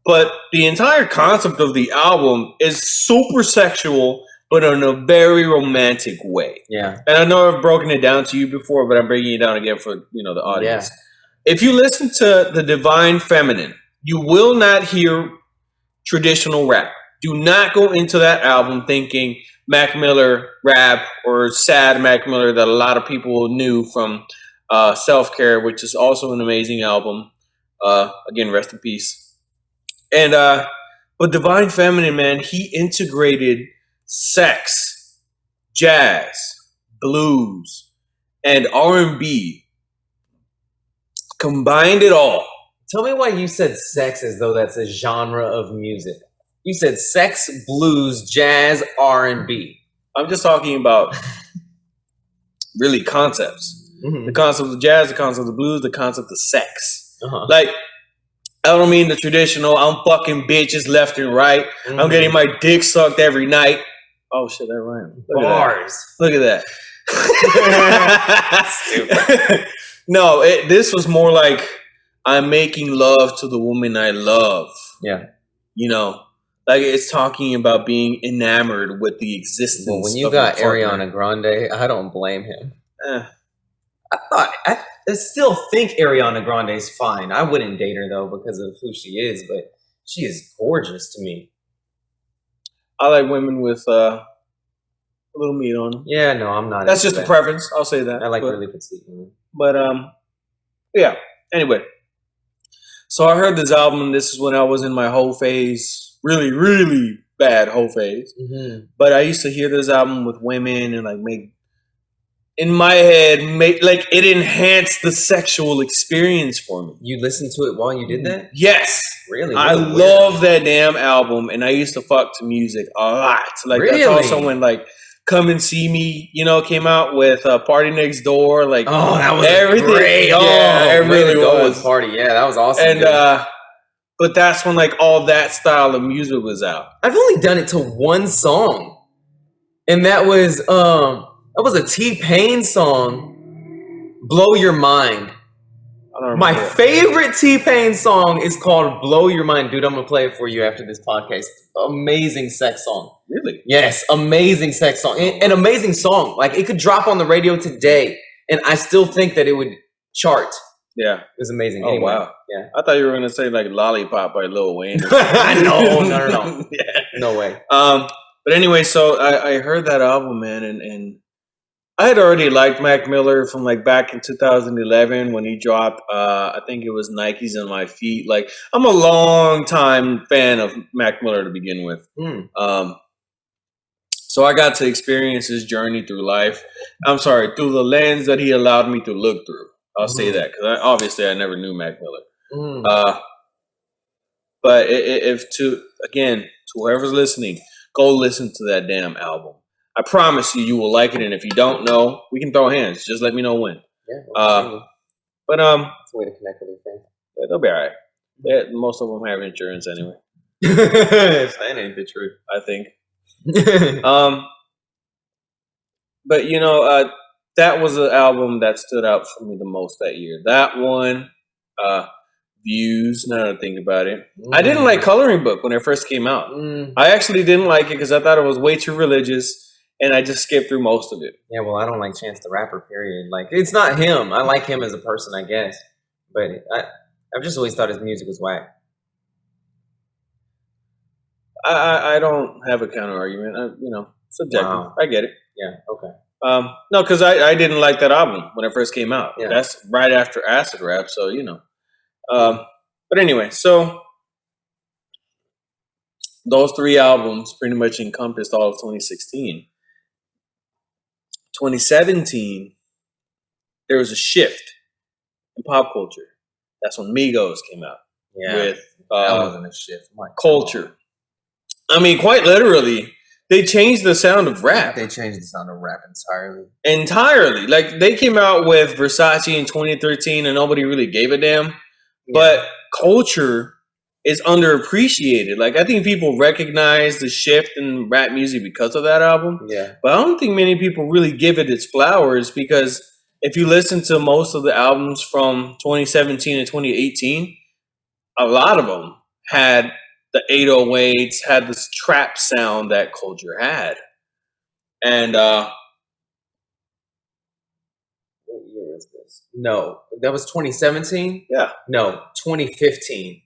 But the entire concept of the album is super sexual, but in a very romantic way. Yeah. And I know I've broken it down to you before, but I'm breaking it down again for the audience. Yeah. If you listen to The Divine Feminine, you will not hear traditional rap. Do not go into that album thinking Mac Miller rap or sad Mac Miller that a lot of people knew from Self-Care, which is also an amazing album. Again, rest in peace. And but Divine Feminine, man, he integrated sex, jazz, blues, and R&B Combined it all. Tell me why you said sex as though that's a genre of music. You said sex, blues, jazz, R&B. I'm just talking about really concepts. Mm-hmm. The concept of jazz, the concept of blues, the concept of sex. Uh-huh. Like, I don't mean the traditional, I'm fucking bitches left and right. Mm-hmm. I'm getting my dick sucked every night. Oh, shit, that rhymed. Bars. Look at that. Stupid. No, this was more like, I'm making love to the woman I love. Yeah. You know, like it's talking about being enamored with the existence. Well, when you of got your partner. Ariana Grande, I don't blame him. Eh. I still think Ariana Grande is fine. I wouldn't date her though because of who she is, but she is gorgeous to me. I like women with a little meat on them. Yeah, no, I'm not. That's just a preference. I'll say that. I like really petite women. But yeah. Anyway, so I heard this album. This is when I was in my whole phase, really, really bad whole phase. Mm-hmm. But I used to hear this album with women and like make. In my head, like it enhanced the sexual experience for me. You listened to it while you did that? Yes. Really? I love that damn album, and I used to fuck to music a lot. Like Really? that's also when like Come and See Me, came out with Party Next Door. Like that was everything. great. Yeah, it really was. Party. Yeah, that was awesome. And but that's when like all that style of music was out. I've only done it to one song, and that was a T-Pain song, "Blow Your Mind." My favorite T-Pain song is called "Blow Your Mind." Dude, I'm going to play it for you after this podcast. Amazing sex song. Really? Yes, amazing sex song. An amazing song. Like, it could drop on the radio today, and I still think that it would chart. Yeah. It was amazing. Oh, anyway, wow. Yeah. I thought you were going to say, like, Lollipop by Lil Wayne. No. Yeah. No way. But anyway, so I heard that album, man, and I had already liked Mac Miller from like back in 2011 when he dropped, I think it was Nikes on My Feet. Like, I'm a long time fan of Mac Miller to begin with. So I got to experience his journey through life. I'm sorry, through the lens that he allowed me to look through. I'll say that because obviously I never knew Mac Miller. But to whoever's listening, go listen to that damn album. I promise you will like it, and if you don't know, we can throw hands. Just let me know when. Yeah. But it's a way to connect with your fans. Yeah, they'll be all right. Most of them have insurance anyway. That ain't the truth, I think. But that was an album that stood out for me the most that year. That one, Views. Now that I think about it, I didn't like Coloring Book when it first came out. I actually didn't like it because I thought it was way too religious. And I just skipped through most of it. Yeah, well, I don't like Chance the Rapper, period. Like, it's not him. I like him as a person, I guess. But I've just always thought his music was whack. I don't have a counter argument. Subjective. Wow. I get it. Yeah, okay. No, because I didn't like that album when it first came out. Yeah. That's right after Acid Rap, so, But anyway, so those three albums pretty much encompassed all of 2016. 2017, there was a shift in pop culture. That's when Migos came out. Yeah, with that wasn't a shift. Culture. I mean, quite literally, they changed the sound of rap. They changed the sound of rap entirely. Entirely. Like, they came out with Versace in 2013 and nobody really gave a damn. Yeah. But Culture is underappreciated. Like, I think people recognize the shift in rap music because of that album. Yeah. But I don't think many people really give it its flowers because if you listen to most of the albums from 2017 and 2018, a lot of them had the 808s, had this trap sound that Culture had. And what year is this? No, that was 2017? Yeah. No, 2015.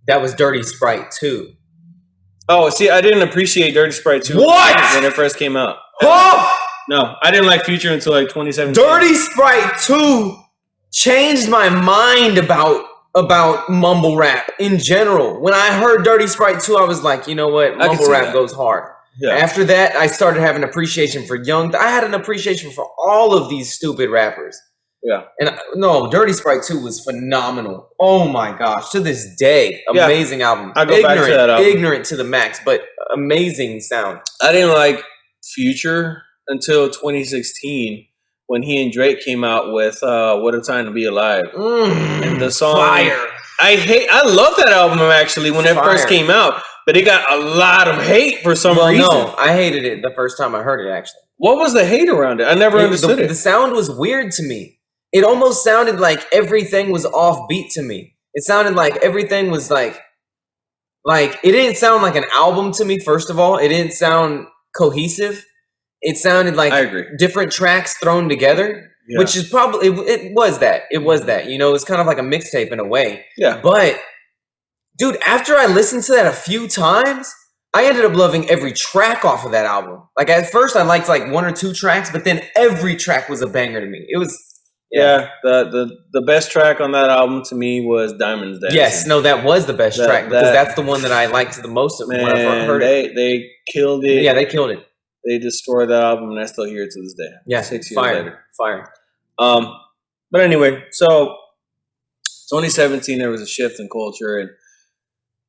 That was Dirty Sprite 2. Oh, see, I didn't appreciate Dirty Sprite 2 when it first came out. Oh! No, I didn't like Future until like 2017. Dirty Sprite 2 changed my mind about mumble rap in general. When I heard Dirty Sprite 2, I was like, you know what? Mumble rap goes hard. Yeah. After that, I started having appreciation for I had an appreciation for all of these stupid rappers. Yeah. And no, Dirty Sprite 2 was phenomenal. Oh my gosh. To this day, amazing album. I go back to that album. Ignorant to the max, but amazing sound. I didn't like Future until 2016 when he and Drake came out with What a Time to Be Alive. And the song Fire. I love that album actually when it first came out, but it got a lot of hate for some reason. No, I hated it the first time I heard it actually. What was the hate around it? I never understood it. The sound was weird to me. It almost sounded like everything was offbeat to me. It sounded like everything was like it didn't sound like an album to me, first of all. It didn't sound cohesive. It sounded like I agree. Different tracks thrown together, which is probably, it was that. It was that. You know, it's kind of like a mixtape in a way. Yeah. But, dude, after I listened to that a few times, I ended up loving every track off of that album. Like, at first, I liked like one or two tracks, but then every track was a banger to me. It was... Yeah, the best track on that album to me was Diamonds Dancing. Yes, no, that was the best track because that's the one that I liked the most when I heard it. They killed it. Yeah, they killed it. They destroyed that album, and I still hear it to this day. Yeah, 6 years later. Fire. But anyway, so 2017 there was a shift in culture, and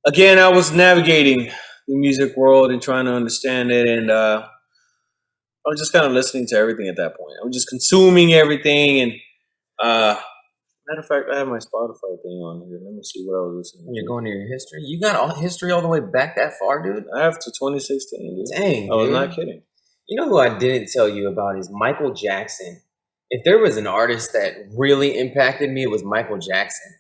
again I was navigating the music world and trying to understand it, and I was just kind of listening to everything at that point. I was just consuming everything, and matter of fact, I have my Spotify thing on here. Let me see what I was listening to. You're going to your history? You got history all the way back that far, dude? I have to 2016, dude. Dang, I was not kidding. You know who I didn't tell you about is Michael Jackson. If there was an artist that really impacted me, it was Michael Jackson.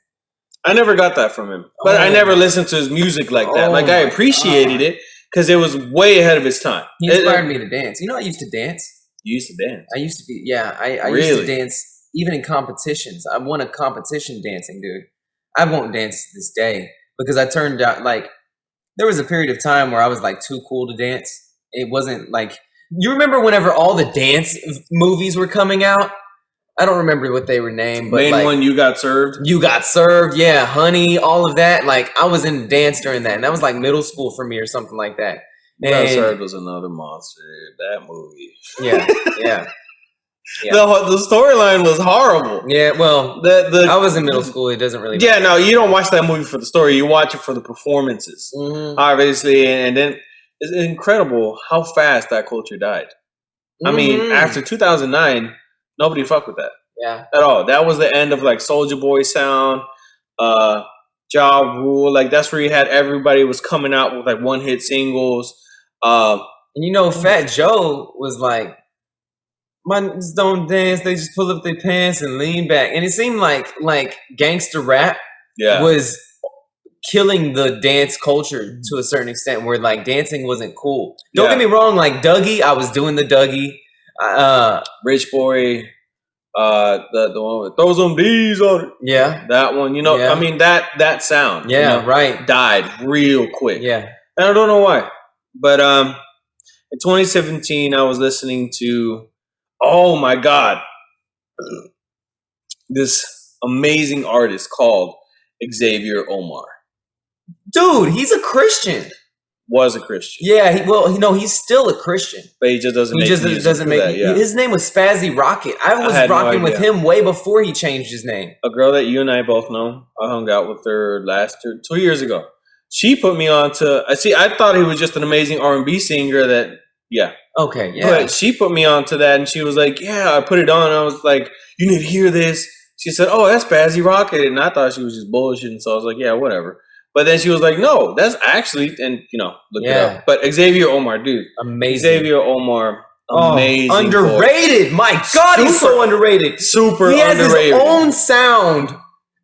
I never got that from him. But I never listened to his music like that. Like, I appreciated it because it was way ahead of its time. He inspired me to dance. You know, I used to dance. You used to dance? I used to be, I used to dance even in competitions. I won a competition dancing, dude. I won't dance to this day because I turned out, like, there was a period of time where I was, like, too cool to dance. It wasn't, like, you remember whenever all the dance movies were coming out? I don't remember what they were named, but main one, You Got Served? You Got Served, yeah, Honey, all of that. Like, I was in dance during that, and that was, like, middle school for me or something like that. You Got Served was another monster, that movie. Yeah. The storyline was horrible. Yeah, well, I was in middle school. It doesn't really matter. Yeah, no, you don't watch that movie for the story. You watch it for the performances, obviously. And then it's incredible how fast that culture died. I mean, after 2009, nobody fucked with that. Yeah. At all. That was the end of, like, Soulja Boy sound, Ja Rule. Like, that's where you had everybody was coming out with, like, one-hit singles. And, you know, Fat Joe was like, "Mines don't dance, they just pull up their pants and lean back." And it seemed like gangster rap was killing the dance culture to a certain extent where, like, dancing wasn't cool. Don't get me wrong, like Dougie, I was doing the Dougie. Rich Boy, the one with throw some D's on it. Yeah. That one, you know, I mean, that sound. Yeah, you know, right. Died real quick. Yeah. And I don't know why. But in 2017, I was listening to, oh my God, this amazing artist called Xavier Omar. Dude, he's a Christian. Was a Christian. Yeah, he's still a Christian. But he just doesn't make music. Doesn't make that, His name was Spazzy Rocket. I was rocking with him way before he changed his name. A girl that you and I both know, I hung out with her 2 years ago. She put me on to, I thought he was just an amazing R&B singer that, Okay, yeah. But she put me on to that, and she was like, I put it on. I was like, you need to hear this. She said, oh, that's Spazzy Rocket. And I thought she was just bullshitting, so I was like, yeah, whatever. But then she was like, no, that's actually, and, look it up. But Xavier Omar, dude. Amazing. Xavier Omar, amazing. Underrated. My God, he's so underrated. Super underrated. He has his own sound,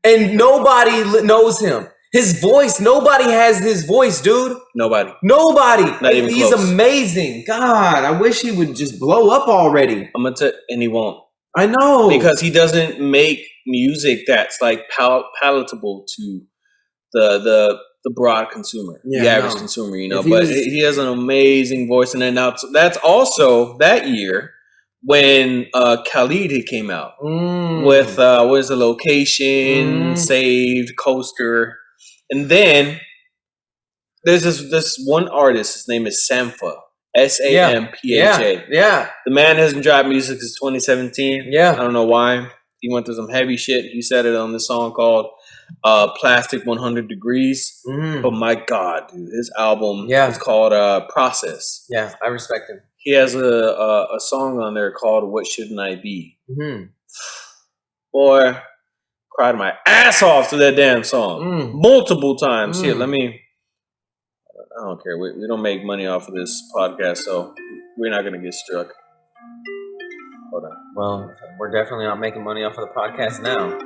and nobody knows him. His voice, nobody has his voice, dude. Nobody. Not even He's close. Amazing. God, I wish he would just blow up already. I'm going to tell and he won't. I know. Because he doesn't make music that's, like, palatable to the broad consumer, the average consumer, But he has an amazing voice. And then that's also that year when Khalid came out with what is the Location, Saved, Coaster. And then there's this one artist, his name is Sampha, Sampha. Yeah. The man hasn't dropped music since 2017. Yeah. I don't know why. He went through some heavy shit. He said it on this song called Plastic 100 Degrees. Mm. But my God, dude, his album Yeah. is called Process. Yeah, I respect him. He has a song on there called What Shouldn't I Be? Mm-hmm. Boy, cried my ass off to that damn song multiple times. Here, let me. I don't care. We don't make money off of this podcast, so we're not gonna get struck. Hold on. Well, we're definitely not making money off of the podcast now.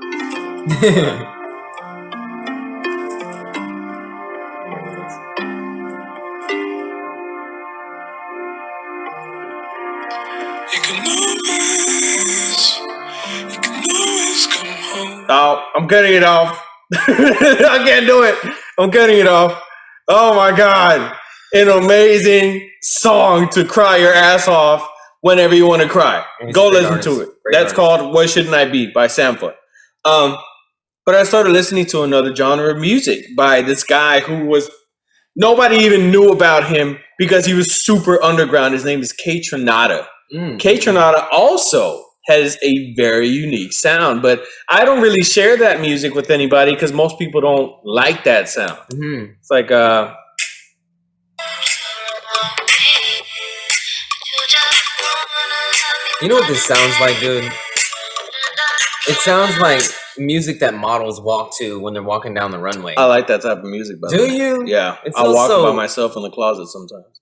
You can always come home. Oh, I'm cutting it off. I can't do it. I'm cutting it off. Oh my God. An amazing song to cry your ass off whenever you want to cry. Go listen to it. That's called What Shouldn't I Be by Sampler. But I started listening to another genre of music by this guy who was, nobody even knew about him because he was super underground. His name is K-Tronada. K-Tronada also has a very unique sound, but I don't really share that music with anybody because most people don't like that sound. It's like you know what this sounds like, dude? It sounds like music that models walk to when they're walking down the runway. I like that type of music. By Do the way. you? Yeah, It I feels walk so- by myself in the closet sometimes.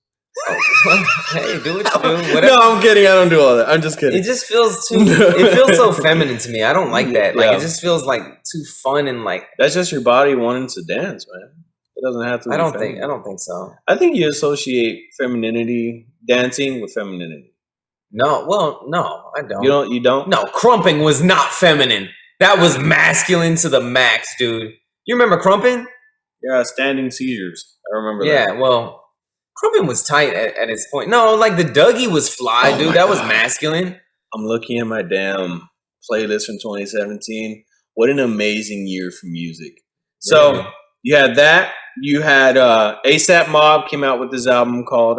Hey, do what you do. Whatever. No, I'm kidding. I don't do all that. I'm just kidding. It just feels too. It feels so feminine to me. I don't like that. Like Yeah. it just feels like too fun and like. That's just your body wanting to dance, man. It doesn't have to. I be don't feminine. think so. I think you associate femininity, dancing, with femininity. No, well, no, I don't. You don't. No, crumping was not feminine. That was masculine to the max, dude. You remember crumping? Yeah, standing seizures. I remember that. Yeah, well, crumping was tight at its point. No, like the Dougie was fly, Oh dude. my That was God. masculine. I'm looking at my damn playlist from 2017. What an amazing year for music. So Really? you had that. You had ASAP Mob came out with this album called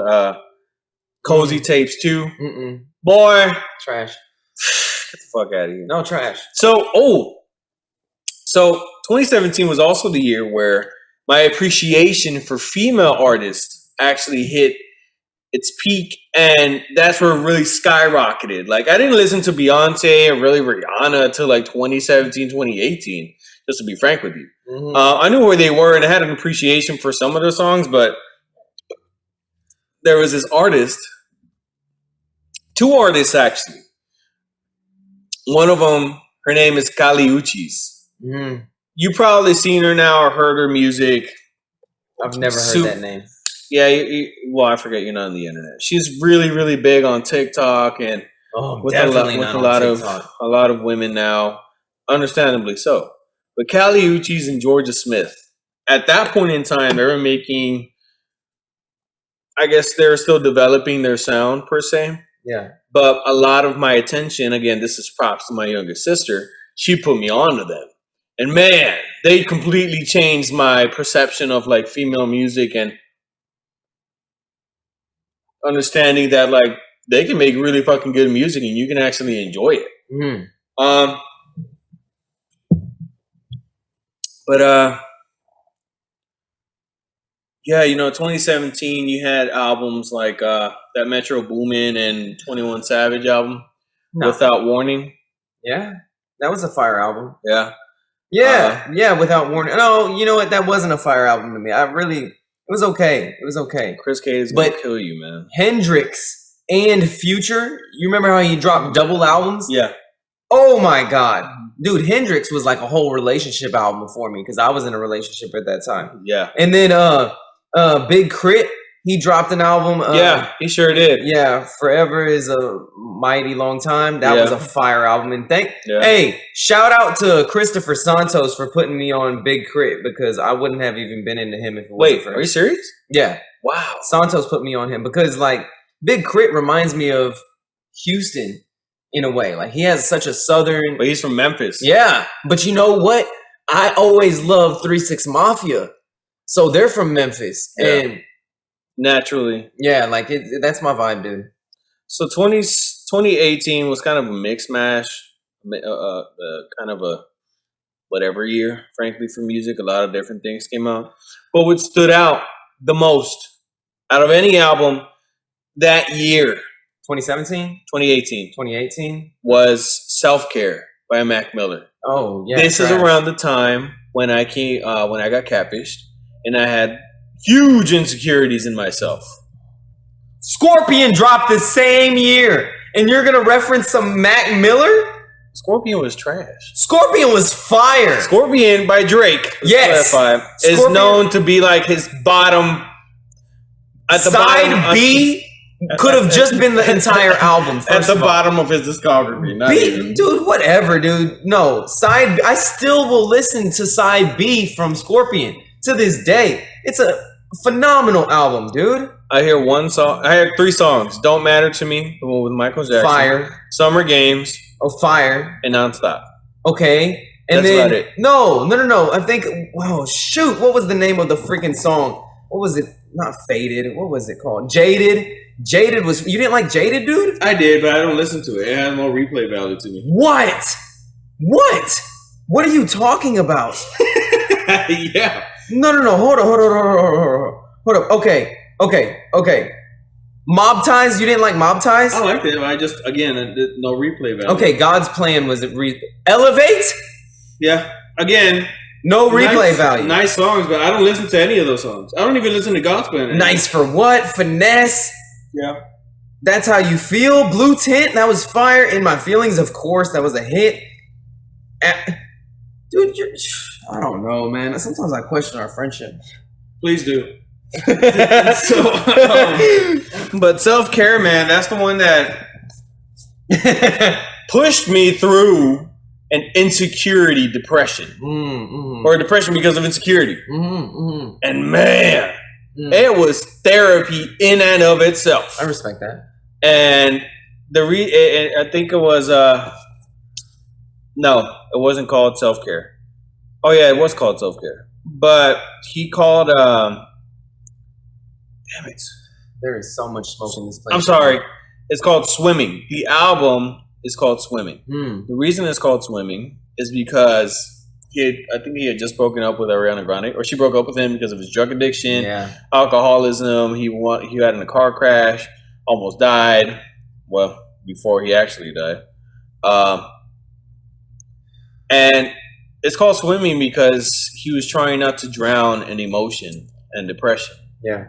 Cozy Tapes 2. Boy, Trash. get the fuck out of here. No trash. So 2017 was also the year where my appreciation for female artists actually hit its peak, and that's where it really skyrocketed. Like, I didn't listen to Beyonce or really Rihanna until like 2017, 2018, just to be frank with you. I knew where they were, and I had an appreciation for some of their songs, but there was this artist, two artists actually. One of them, her name is Kali Uchis. You probably seen her now or heard her music. I've never heard that name. Yeah, well, I forget you're not on the internet. She's really, really big on TikTok and with a lot of women now, understandably so. But Kali Uchis and Georgia Smith, at that point in time, they were making. I guess they're still developing their sound per se. Yeah. But a lot of my attention, again, this is props to my younger sister. She put me on to them. And man, they completely changed my perception of like female music and understanding that like they can make really fucking good music and you can actually enjoy it. Yeah, 2017 you had albums like that Metro Boomin and 21 Savage album, Without Warning. Yeah, that was a fire album. Yeah. Yeah, Without Warning. No, you know what? That wasn't a fire album to me. It was okay. It was okay. Chris K is gonna kill you, man. Hendrix and Future, you remember how he dropped double albums? Yeah. Oh my God. Dude, Hendrix was like a whole relationship album for me because I was in a relationship at that time. Yeah. And then Big Crit, he dropped an album. Yeah, he sure did. Yeah, Forever is a Mighty Long Time. That was a fire album. And hey, shout out to Christopher Santos for putting me on Big Crit because I wouldn't have even been into him if it wasn't for him. Are you serious? Yeah. Wow. Santos put me on him because like Big Crit reminds me of Houston in a way. Like he has such a southern. But he's from Memphis. Yeah, but you know what? I always loved 3 6 Mafia, so they're from Memphis, and naturally, yeah, like that's my vibe, dude. So 2018 was kind of a mix mash kind of a whatever year, frankly, for music. A lot of different things came out. But what stood out the most out of any album that year, 2017, 2018, 2018. was Self Care by Mac Miller. Oh yeah. This is around the time when I got catfished and I had huge insecurities in myself. Scorpion dropped the same year, and you're gonna reference some Mac Miller? Scorpion was trash. Scorpion was fire. Scorpion by Drake, Yes. is Scorpion- known to be like his bottom. At the Side bottom, B could have just been the entire album. at First the of all. bottom of his discography. Not B, even. dude, whatever, dude. No, side B. I still will listen to side B from Scorpion to this day. It's a phenomenal album, dude. I hear one song. I heard 3 songs. Don't Matter to Me, the one with Michael Jackson. Fire. Summer Games, Oh, fire. and Nonstop. Okay. And That's then about it. No. I think. Oh shoot! What was the name of the freaking song? What was it? Not Faded. What was it called? Jaded. Jaded was. You didn't like Jaded, dude? I did, but I don't listen to it. It has no replay value to me. What? What? What are you talking about? Yeah. No. Hold on. Okay. Mob Ties. You didn't like Mob Ties? I liked it. I just, again, no replay value. Okay. God's Plan was it? Elevate. Yeah. Again, No replay nice, value. Nice songs, but I don't listen to any of those songs. I don't even listen to Gospel anymore. Nice for what? Finesse. Yeah. That's How You Feel. Blue Tint. That was fire. In My Feelings, of course. That was a hit. Dude, I don't know, man. Sometimes I question our friendship. Please do. But Self Care, man, that's the one that pushed me through an insecurity depression. Or depression because of insecurity. And man, it was therapy in and of itself. I respect that. And I think it was no, it wasn't called Self Care. Oh yeah, it was called Self Care. But he called damn it. There is so much smoke in this place. I'm sorry. It's called Swimming. The album is called Swimming. The reason it's called Swimming is because I think he had just broken up with Ariana Grande, or she broke up with him because of his drug addiction, alcoholism. He had in a car crash, almost died. Well, before he actually died. And it's called Swimming because he was trying not to drown in emotion and depression. Yeah.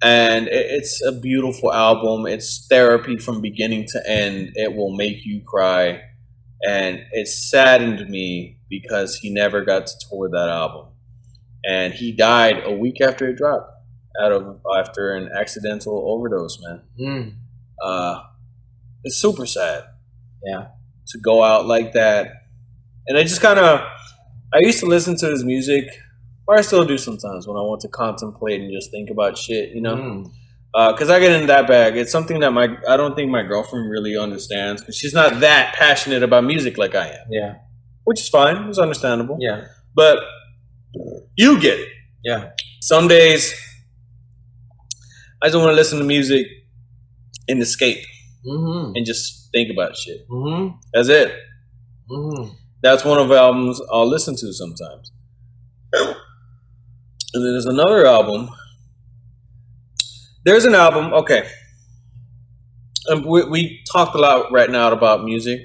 And it's a beautiful album. It's therapy from beginning to end. It will make you cry. And it saddened me because he never got to tour that album. And he died a week after it dropped after an accidental overdose, man. It's super sad. Yeah. To go out like that. And I just I used to listen to his music, or I still do sometimes when I want to contemplate and just think about shit, you know? Because I get in that bag. It's something that I don't think my girlfriend really understands, because she's not that passionate about music like I am. Yeah. Which is fine. It's understandable. Yeah. But you get it. Yeah. Some days, I just want to listen to music and escape and just think about shit. That's it. That's one of the albums I'll listen to sometimes. And then there's another album. There's an album, okay. And we talked a lot right now about music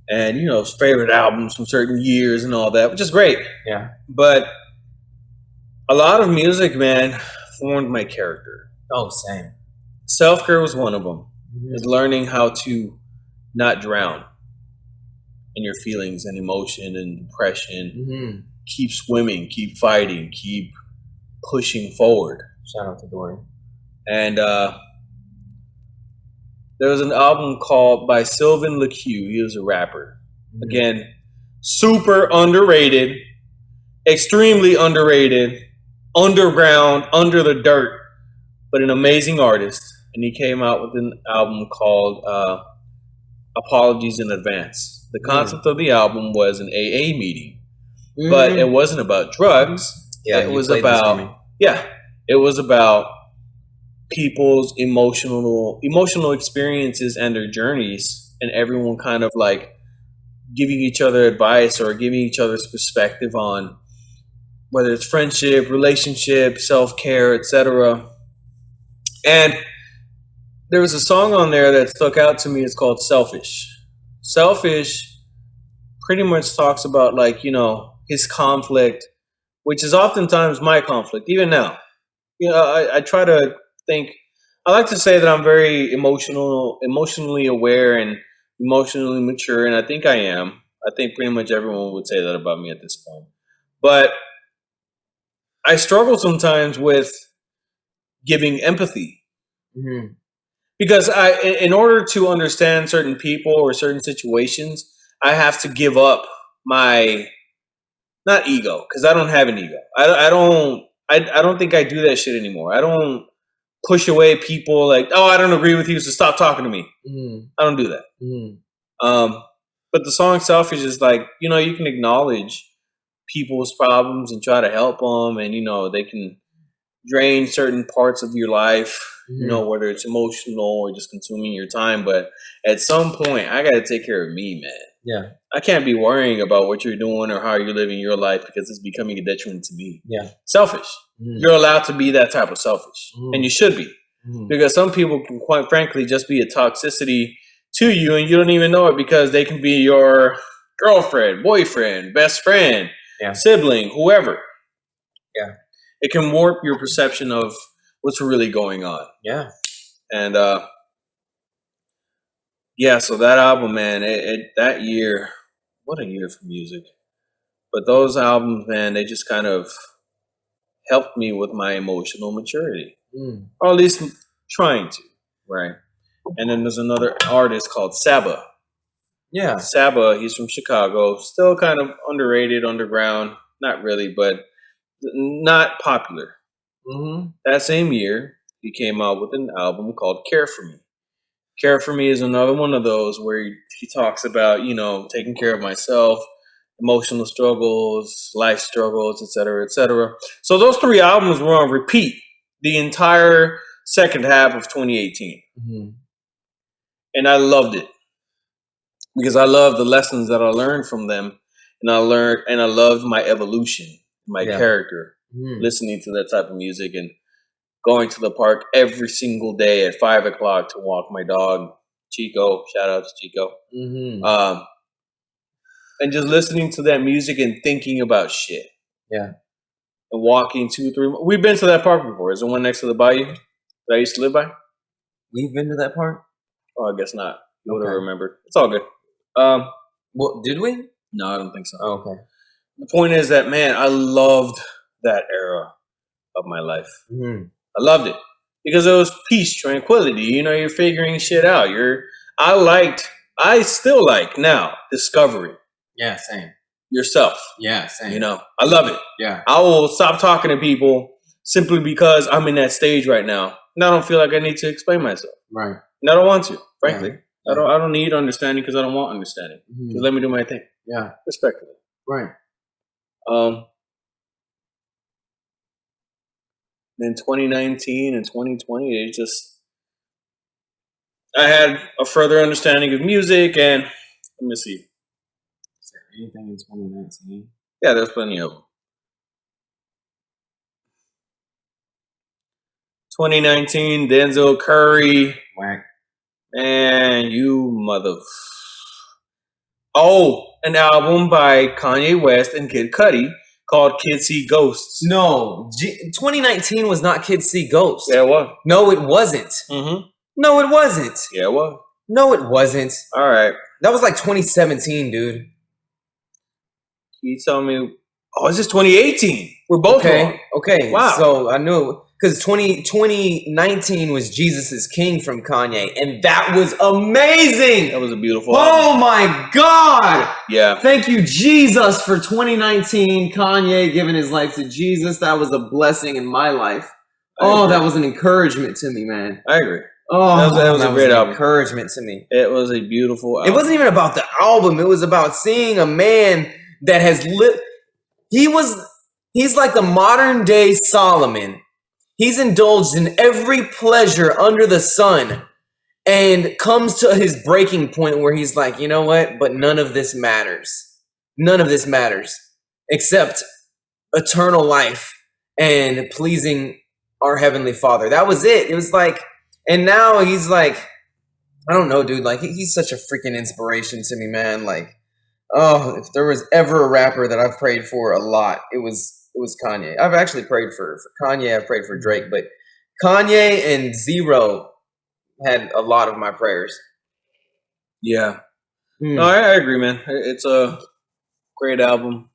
and, you know, favorite albums from certain years and all that, which is great. Yeah. But a lot of music, man, formed my character. Oh, same. Self Care was one of them. Is learning how to not drown in your feelings and emotion and depression. Keep swimming, keep fighting, keep pushing forward. Shout out to Dory. And there was an album called by Sylvan LaCue. He was a rapper. Again, super underrated, extremely underrated, underground, under the dirt, but an amazing artist. And he came out with an album called Apologies in Advance. The concept of the album was an AA meeting, but it wasn't about drugs. Yeah, it was about it was about people's emotional experiences and their journeys, and everyone kind of like giving each other advice or giving each other's perspective on whether it's friendship, relationship, self-care, etc. And there was a song on there that stuck out to me. It's called Selfish. Selfish pretty much talks about, like, his conflict, which is oftentimes my conflict, even now. I try to think, I like to say that I'm very emotionally aware and emotionally mature, and I think I am. I think pretty much everyone would say that about me at this point. But I struggle sometimes with giving empathy. Mm-hmm. Because in order to understand certain people or certain situations, I have to give up my, not ego, because I don't have an ego. I don't think I do that shit anymore. I don't push away people like, oh, I don't agree with you, so stop talking to me. Mm-hmm. I don't do that. Mm-hmm. But the song Selfish is like, you can acknowledge people's problems and try to help them, and they can drain certain parts of your life, whether it's emotional or just consuming your time. But at some point, I got to take care of me, man. Yeah. I can't be worrying about what you're doing or how you're living your life because it's becoming a detriment to me. Yeah. Selfish. Mm-hmm. You're allowed to be that type of selfish. Mm-hmm. And you should be. Mm-hmm. Because some people can, quite frankly, just be a toxicity to you and you don't even know it, because they can be your girlfriend, boyfriend, best friend, sibling, whoever. Yeah. It can warp your perception of what's really going on. Yeah. And so that album, man, that year, what a year for music. But those albums, man, they just kind of helped me with my emotional maturity. Or at least trying to, right? And then there's another artist called Saba. Yeah. Saba, he's from Chicago, still kind of underrated, underground, not really, but not popular. Mm-hmm. That same year, he came out with an album called Care For Me. Care For Me is another one of those where he talks about, taking care of myself, emotional struggles, life struggles, etc., etc. So those 3 albums were on repeat the entire second half of 2018. Mm-hmm. And I loved it because I loved the lessons that I learned from them. And I loved my evolution, my character, listening to that type of music and going to the park every single day at 5 o'clock to walk my dog, Chico. Shout out to Chico. Mm-hmm. And just listening to that music and thinking about shit. Yeah. And walking 2-3. We've been to that park before. Is the one next to the bayou that I used to live by? We've been to that park? Oh, I guess not. You would have remembered. It's all good. What, did we? No, I don't think so. Oh, okay. The point is that, man, I loved that era of my life. Mm-hmm. I loved it because it was peace, tranquility. You're figuring shit out. I still like now discovery. Yeah, same. Yourself. Yeah, same. I love it. Yeah. I will stop talking to people simply because I'm in that stage right now. And I don't feel like I need to explain myself. Right. And I don't want to, frankly. Yeah. I don't need understanding because I don't want understanding. Mm-hmm. Just let me do my thing. Yeah. Respectfully. Right. In 2019 and 2020, I had a further understanding of music, and let me see. Is there anything in 2019? Yeah, there's plenty of them. 2019, Denzel Curry. Whack. Man, you mother. Oh, an album by Kanye West and Kid Cudi called Kids See Ghosts. No, 2019 was not Kids See Ghosts. Yeah, it was. No, it wasn't. Mm-hmm. No, it wasn't. Yeah, it was. No, it wasn't. All right. That was like 2017, dude. Can you tell me? Oh, this is 2018. We're both wrong. Okay. Wow. So I knew because 2019 was Jesus is King from Kanye, and that was amazing. That was a beautiful album. album. My God. Yeah. Thank you, Jesus, for 2019. Kanye giving his life to Jesus. That was a blessing in my life. That was an encouragement to me, man. I agree. Oh, that was a great album. Encouragement to me. It was a beautiful album. It wasn't even about the album. It was about seeing a man that has lived. He's like the modern day Solomon. He's indulged in every pleasure under the sun. and comes to his breaking point where he's like, you know what? But none of this matters. None of this matters except eternal life and pleasing our Heavenly Father. That was it. It was like, and now he's like, I don't know, dude. Like, he's such a freaking inspiration to me, man. Like, oh, if there was ever a rapper that I've prayed for a lot, it was Kanye. I've actually prayed for Kanye. I've prayed for Drake, but Kanye and Zero had a lot of my prayers. Yeah. No, I agree, man. It's a great album.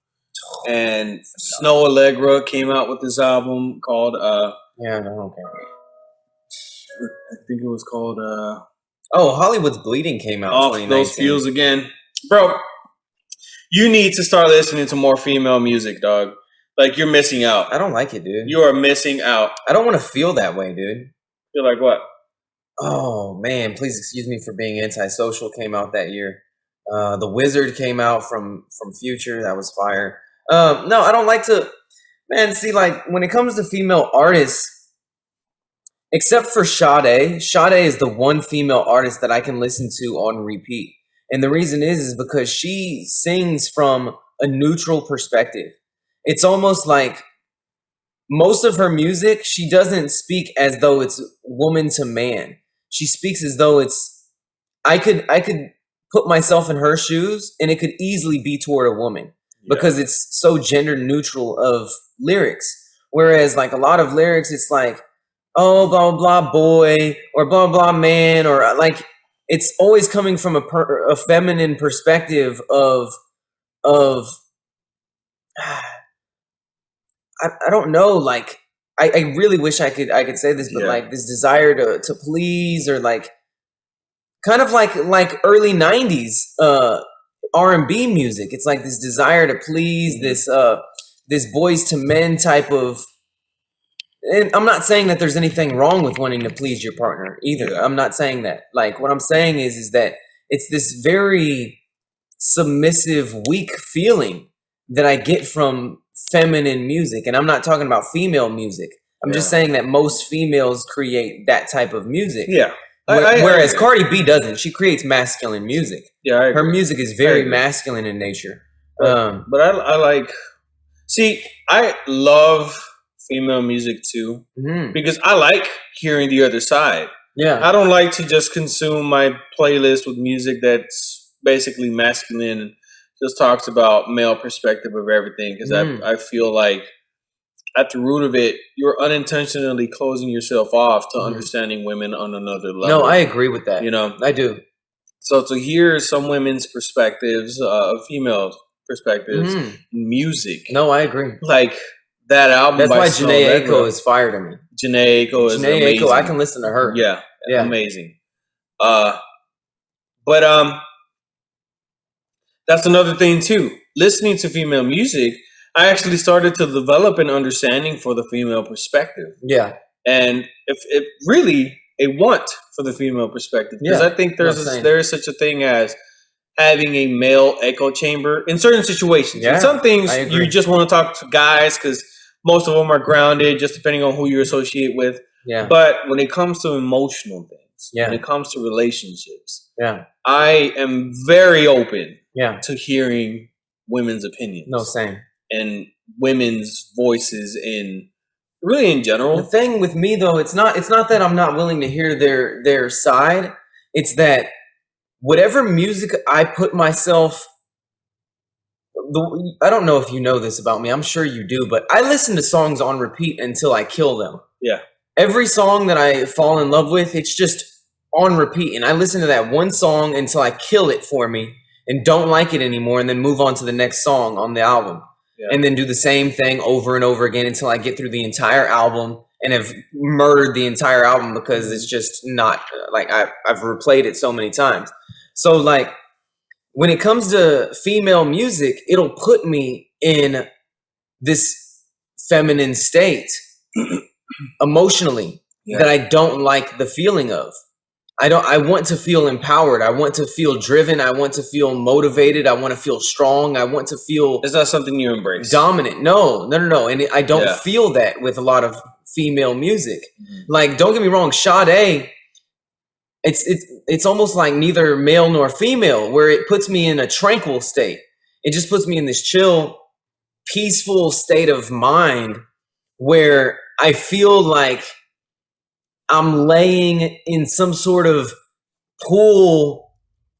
And Snow Allegra came out with this album called Yeah, no, okay. I think it was called Hollywood's Bleeding came out Off 2019. Those Fields Again. Bro, you need to start listening to more female music, dog. Like, you're missing out. I don't like it, dude. You are missing out. I don't want to feel that way, dude. You're like what? Oh, man, please excuse me for being antisocial came out that year. The Wizard came out from Future. That was fire. No, I don't like to... Man, see, like, when it comes to female artists, except for Sade is the one female artist that I can listen to on repeat. And the reason is because she sings from a neutral perspective. It's almost like most of her music, she doesn't speak as though it's woman to man. She speaks as though it's, I could put myself in her shoes and it could easily be toward a woman because it's so gender neutral of lyrics. Whereas like a lot of lyrics, it's like, oh, blah, blah, boy, or blah, blah, man, or like, it's always coming from a feminine perspective of I don't know, like, I really wish I could say this, but like this desire to please, or like kind of like early 90s R&B music. It's like this desire to please, this boys to men type of. And I'm not saying that there's anything wrong with wanting to please your partner either. I'm not saying that. Like, what I'm saying is that it's this very submissive, weak feeling that I get from feminine music. And I'm not talking about female music. I'm just saying that most females create that type of music. Yeah. Whereas Cardi B doesn't. She creates masculine music. Yeah, her music is very masculine in nature. But I like... See, I love female music too, because I like hearing the other side. Yeah, I don't like to just consume my playlist with music that's basically masculine and just talks about male perspective of everything. Because I feel like at the root of it, you're unintentionally closing yourself off to understanding women on another level. No, I agree with that. You know, I do. So to hear some women's perspectives, female perspectives, in music. No, I agree. Like. That album. That's why Janae Aiko is fire to me. Janae Aiko is amazing. Aiko, I can listen to her. Yeah, amazing. But that's another thing too. Listening to female music, I actually started to develop an understanding for the female perspective. Yeah, and if it really a want for the female perspective, because I think there is such a thing as having a male echo chamber in certain situations. In some things, you just want to talk to guys because most of them are grounded, just depending on who you associate with. Yeah. But when it comes to emotional things, when it comes to relationships, I am very open to hearing women's opinions. No, same. And women's voices in general. The thing with me though, it's not that I'm not willing to hear their side. It's that whatever music I put myself, I don't know if you know this about me. I'm sure you do, but I listen to songs on repeat until I kill them. Yeah. Every song that I fall in love with, it's just on repeat. And I listen to that one song until I kill it for me and don't like it anymore, and then move on to the next song on the album. Yeah. And then do the same thing over and over again until I get through the entire album and have murdered the entire album because it's just not, like, I've replayed it so many times. So, like, when it comes to female music, it'll put me in this feminine state emotionally that I don't like the feeling of. I want to feel empowered. I want to feel driven. I want to feel motivated. I want to feel strong. I want to feel... Is that something you embrace? Dominant. No. And I don't feel that with a lot of female music. Like, don't get me wrong, Sade, it's almost like neither male nor female, where it puts me in a tranquil state. It just puts me in this chill, peaceful state of mind where I feel like I'm laying in some sort of pool,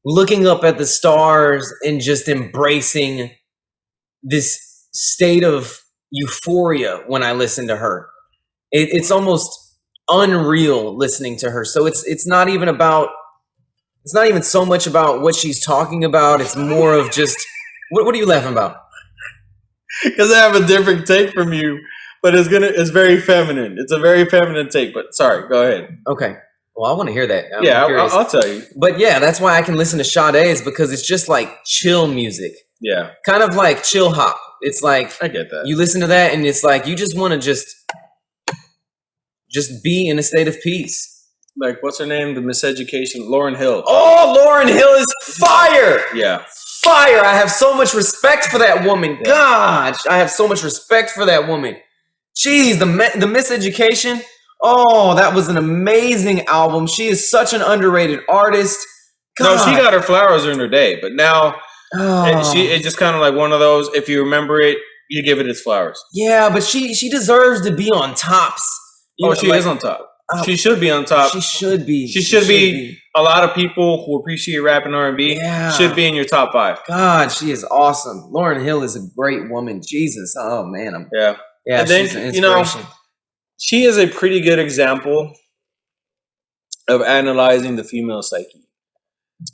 looking up at the stars and just embracing this state of euphoria when I listen to her. It's almost unreal listening to her. So it's not even so much about what she's talking about. It's more of just what are you laughing about? Because I have a different take from you, but it's very feminine. It's a very feminine take. But sorry, go ahead. Okay. Well, I want to hear that. I'll tell you. But yeah, that's why I can listen to Sade's, because it's just like chill music. Yeah. Kind of like chill hop. It's like I get that. You listen to that and it's like you just want to just be in a state of peace. Like, what's her name? The Miseducation, Lauryn Hill. Oh, Lauryn Hill is fire. Yeah. Fire. I have so much respect for that woman. Yeah. Gosh, I have so much respect for that woman. Jeez, the Miseducation. Oh, that was an amazing album. She is such an underrated artist. God. No, she got her flowers in her day, but now it's just kind of like one of those, if you remember it, you give it its flowers. Yeah, but she deserves to be on tops. She is on top. She should be on top. She should be. She should be. A lot of people who appreciate rap and R&B should be in your top 5. God, she is awesome. Lauryn Hill is a great woman. Jesus. Oh, man. Yeah. Yeah, and then, she's an inspiration. She is a pretty good example of analyzing the female psyche.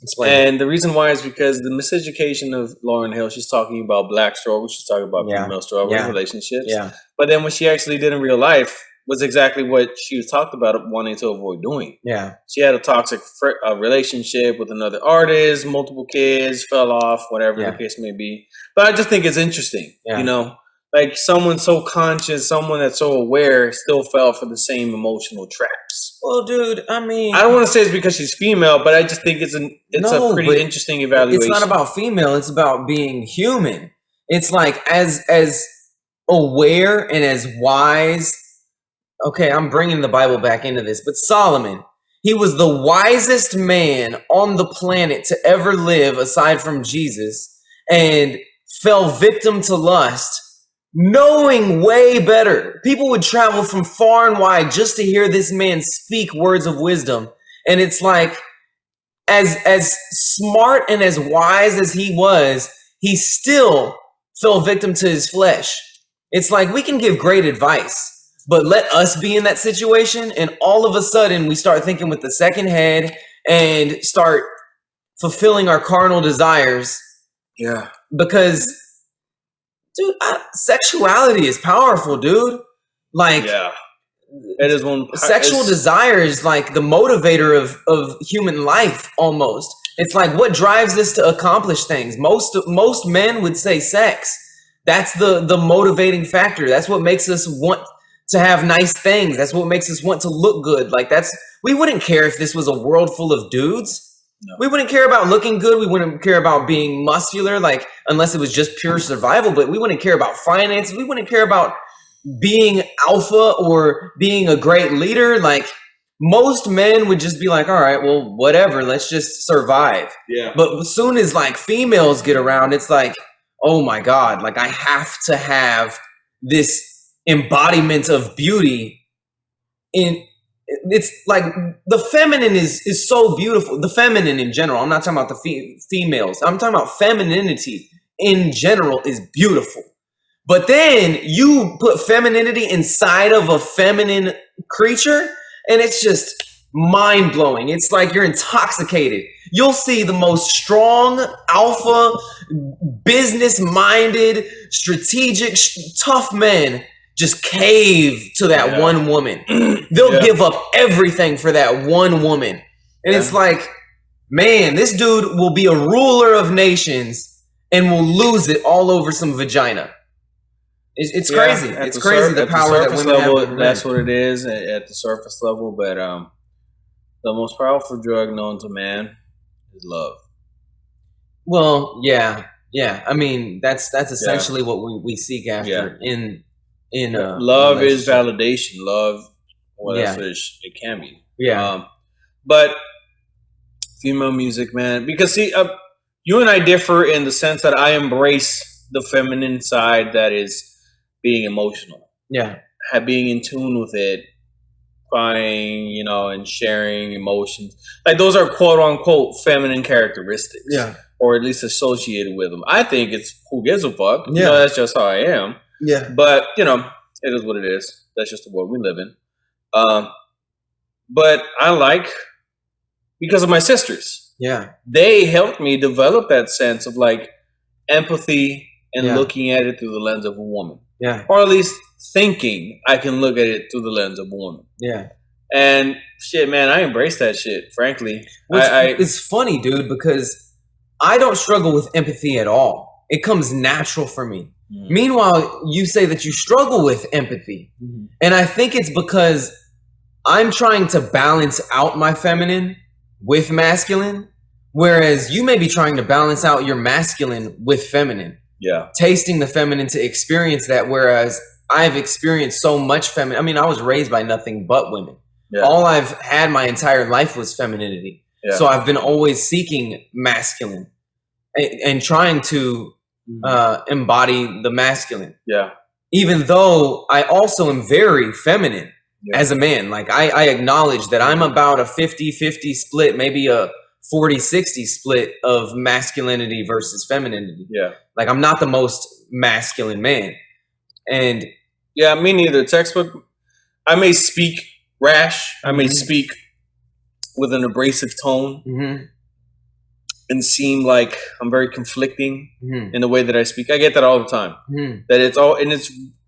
Explain. And the reason why is because the miseducation of Lauryn Hill, she's talking about black struggle. She's talking about female struggle, relationships. Yeah. But then what she actually did in real life was exactly what she was talked about wanting to avoid doing. Yeah. She had a toxic relationship with another artist, multiple kids, fell off, whatever the case may be. But I just think it's interesting, like someone so conscious, someone that's so aware still fell for the same emotional traps. Well, dude, I mean, I don't want to say it's because she's female, but I just think it's a pretty interesting evaluation. It's not about female. It's about being human. It's like as aware and as wise. Okay, I'm bringing the Bible back into this, but Solomon, he was the wisest man on the planet to ever live aside from Jesus, and fell victim to lust, knowing way better. People would travel from far and wide just to hear this man speak words of wisdom. And it's like, as smart and as wise as he was, he still fell victim to his flesh. It's like, we can give great advice, but let us be in that situation, and all of a sudden we start thinking with the second head and start fulfilling our carnal desires. Yeah. Because, dude, sexuality is powerful, dude. Like, it is one. Sexual desire is like the motivator of human life, almost. It's like what drives us to accomplish things. Most men would say sex. That's the motivating factor. That's what makes us want to have nice things. That's what makes us want to look good. Like, we wouldn't care if this was a world full of dudes. No. We wouldn't care about looking good. We wouldn't care about being muscular, like, unless it was just pure survival. But we wouldn't care about finances. We wouldn't care about being alpha or being a great leader. Like, most men would just be like, all right, well, whatever, let's just survive. Yeah. But as soon as like females get around, it's like, oh my God, like I have to have this embodiment of beauty. It's like the feminine is so beautiful. The feminine in general, I'm not talking about the females. I'm talking about femininity in general is beautiful. But then you put femininity inside of a feminine creature, and it's just mind-blowing. It's like you're intoxicated. You'll see the most strong, alpha, business-minded, strategic, tough men just cave to that one woman. They'll give up everything for that one woman. And it's like, man, this dude will be a ruler of nations and will lose it all over some vagina. It's crazy. It's crazy the power that women have over men. That's what it is at the surface level. But the most powerful drug known to man is love. Well, yeah. I mean, that's essentially what we seek after in love is validation. Love, what else it can be. Yeah. But Female music, man. Because see, you and I differ in the sense that I embrace the feminine side that is being emotional, Yeah. being in tune with it, crying, and sharing emotions. Like those are quote unquote feminine characteristics. Yeah. Or at least associated with them. I think it's who gives a fuck. Yeah. That's just how I am. Yeah. But, it is what it is. That's just the world we live in. But I like, because of my sisters. Yeah. They helped me develop that sense of like empathy and Yeah. looking at it through the lens of a woman. Yeah. Or at least thinking I can look at it through the lens of a woman. Yeah. And shit, man, I embrace that shit, frankly. It's funny, dude, because I don't struggle with empathy at all. It comes natural for me. Mm-hmm. Meanwhile, you say that you struggle with empathy. Mm-hmm. And I think it's because I'm trying to balance out my feminine with masculine, whereas you may be trying to balance out your masculine with feminine. Yeah. Tasting the feminine to experience that, whereas I've experienced so much feminine. I mean, I was raised by nothing but women. Yeah. All I've had my entire life was femininity. Yeah. So I've been always seeking masculine and trying to embody the masculine. Yeah. Even though I also am very feminine as a man. Like I acknowledge that I'm about a 50-50 split, maybe a 40-60 split of masculinity versus femininity. Yeah. Like I'm not the most masculine man. And yeah, me neither. Textbook. I may speak rash. I may speak with an abrasive tone and seem like I'm very conflicting in the way that I speak. I get that all the time. That it's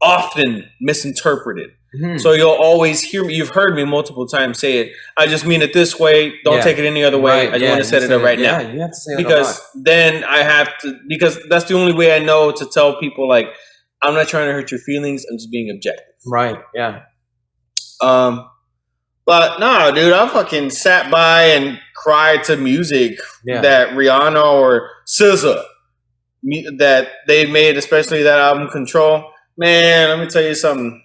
often misinterpreted. So you'll always hear me. You've heard me multiple times say it. I just mean it this way. Don't take it any other way. I just want to set it up right now. Yeah, you have to say it because then I have to. Because that's the only way I know to tell people like I'm not trying to hurt your feelings. I'm just being objective. Right. Yeah. But no, dude, I fucking sat by and cried to music that Rihanna or SZA that they made, especially that album Control. Man, let me tell you something.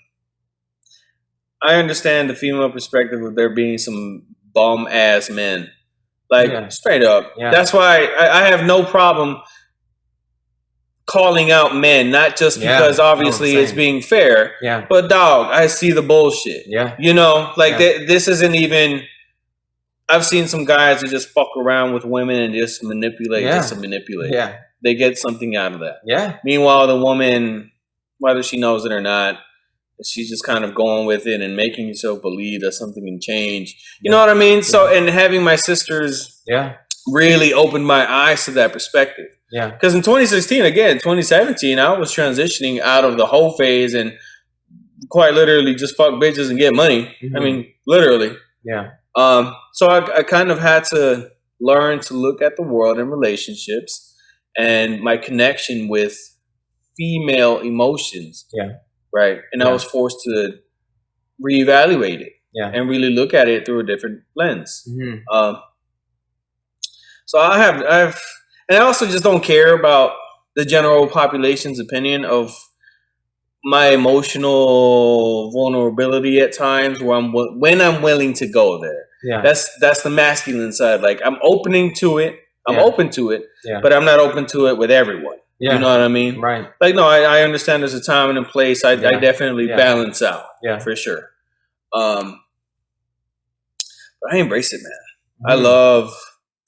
I understand the female perspective of there being some bum ass men, like straight up. Yeah. That's why I have no problem calling out men, not just because obviously it's being fair, but dog, I see the bullshit. This isn't even. I've seen some guys who just fuck around with women and just manipulate just to manipulate. Yeah, they get something out of that. Yeah. Meanwhile, the woman, whether she knows it or not, she's just kind of going with it and making yourself believe that something can change. You know what I mean? So, and having my sisters really opened my eyes to that perspective. Yeah. Because in 2017, I was transitioning out of the whole phase and quite literally just fuck bitches and get money. I mean, literally. Yeah. So I kind of had to learn to look at the world and relationships and my connection with female emotions. Yeah. Right. And I was forced to reevaluate it. Yeah. And really look at it through a different lens. Mm-hmm. So and I also just don't care about the general population's opinion of my emotional vulnerability at times when I'm willing to go there. Yeah. That's the masculine side. Like I'm opening to it. I'm open to it, but I'm not open to it with everyone. Yeah. You know what I mean? Right. Like, no, I understand there's a time and a place. I definitely balance out. Yeah. For sure. But I embrace it, man. I love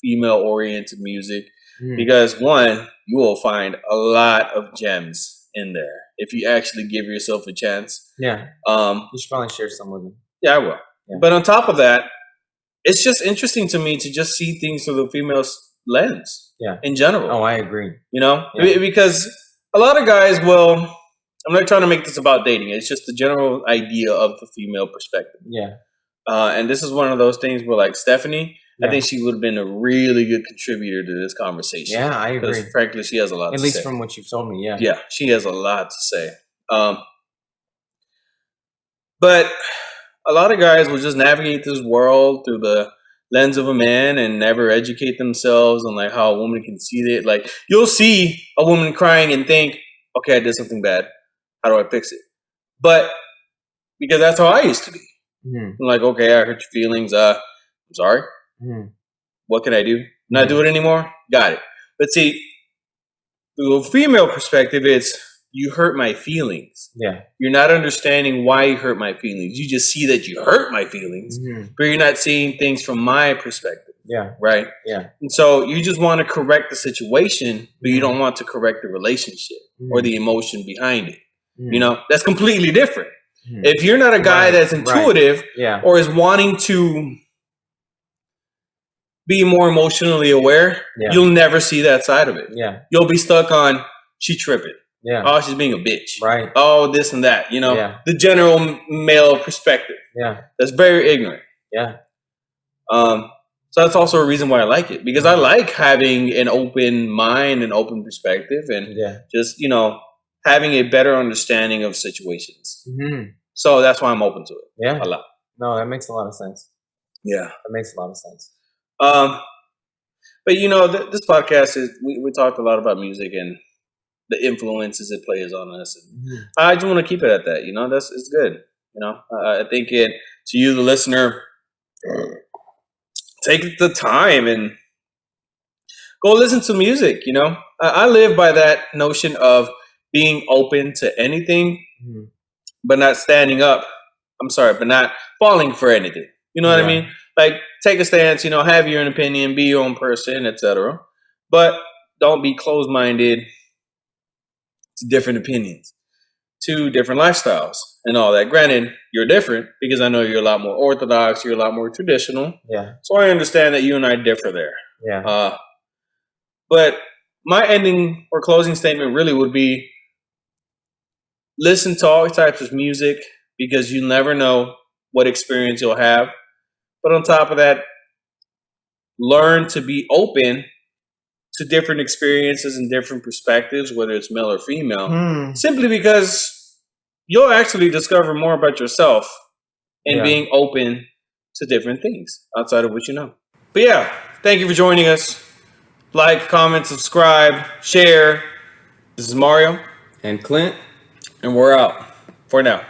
female-oriented music because, one, you will find a lot of gems in there if you actually give yourself a chance. Yeah. You should probably share some with me. Yeah, I will. Yeah. But on top of that, it's just interesting to me to just see things through the female lens. Yeah. In general. Oh, I agree. You know? Yeah. Because a lot of guys will... I'm not trying to make this about dating. It's just the general idea of the female perspective. Yeah. And this is one of those things where, like, Stephanie, I think she would have been a really good contributor to this conversation. Yeah, I agree. Because, frankly, she has a lot to say. At least from what you've told me, yeah. Yeah, she has a lot to say. But a lot of guys will just navigate this world through the lens of a man and never educate themselves on, like, how a woman can see it. Like, you'll see a woman crying and think, okay, I did something bad. How do I fix it? But because that's how I used to be. I'm like, okay, I hurt your feelings. I'm sorry. What can I do? Not do it anymore? Got it. But see, through a female perspective, it's you hurt my feelings. Yeah. You're not understanding why you hurt my feelings. You just see that you hurt my feelings, but you're not seeing things from my perspective. Yeah. Right? Yeah. And so you just want to correct the situation, but you don't want to correct the relationship or the emotion behind it. You know, that's completely different. If you're not a guy that's intuitive or is wanting to be more emotionally aware, you'll never see that side of it. Yeah. You'll be stuck on, she tripping. Yeah. Oh, she's being a bitch. Right. Oh, this and that. You know, the general male perspective. Yeah. That's very ignorant. Yeah. So that's also a reason why I like it, because I like having an open mind and open perspective and just, you know, having a better understanding of situations. So that's why I'm open to it. Yeah. A lot. No, that makes a lot of sense. Yeah. That makes a lot of sense. But, you know, this podcast is, we talked a lot about music and the influences it plays on us. And I just want to keep it at that, you know, it's good. You know, I think to you, the listener, take the time and go listen to music, you know. I live by that notion of being open to anything, but not standing up. But not falling for anything. You know what I mean? Like, take a stance, you know, have your own opinion, be your own person, etc. But don't be closed-minded to different opinions, to different lifestyles and all that. Granted, you're different because I know you're a lot more orthodox, you're a lot more traditional. Yeah. So I understand that you and I differ there. Yeah. But my ending or closing statement really would be, listen to all types of music because you never know what experience you'll have. But on top of that, learn to be open to different experiences and different perspectives, whether it's male or female, simply because you'll actually discover more about yourself in being open to different things outside of what you know. But yeah, thank you for joining us. Like, comment, subscribe, share. This is Mario. And Clint. And we're out for now.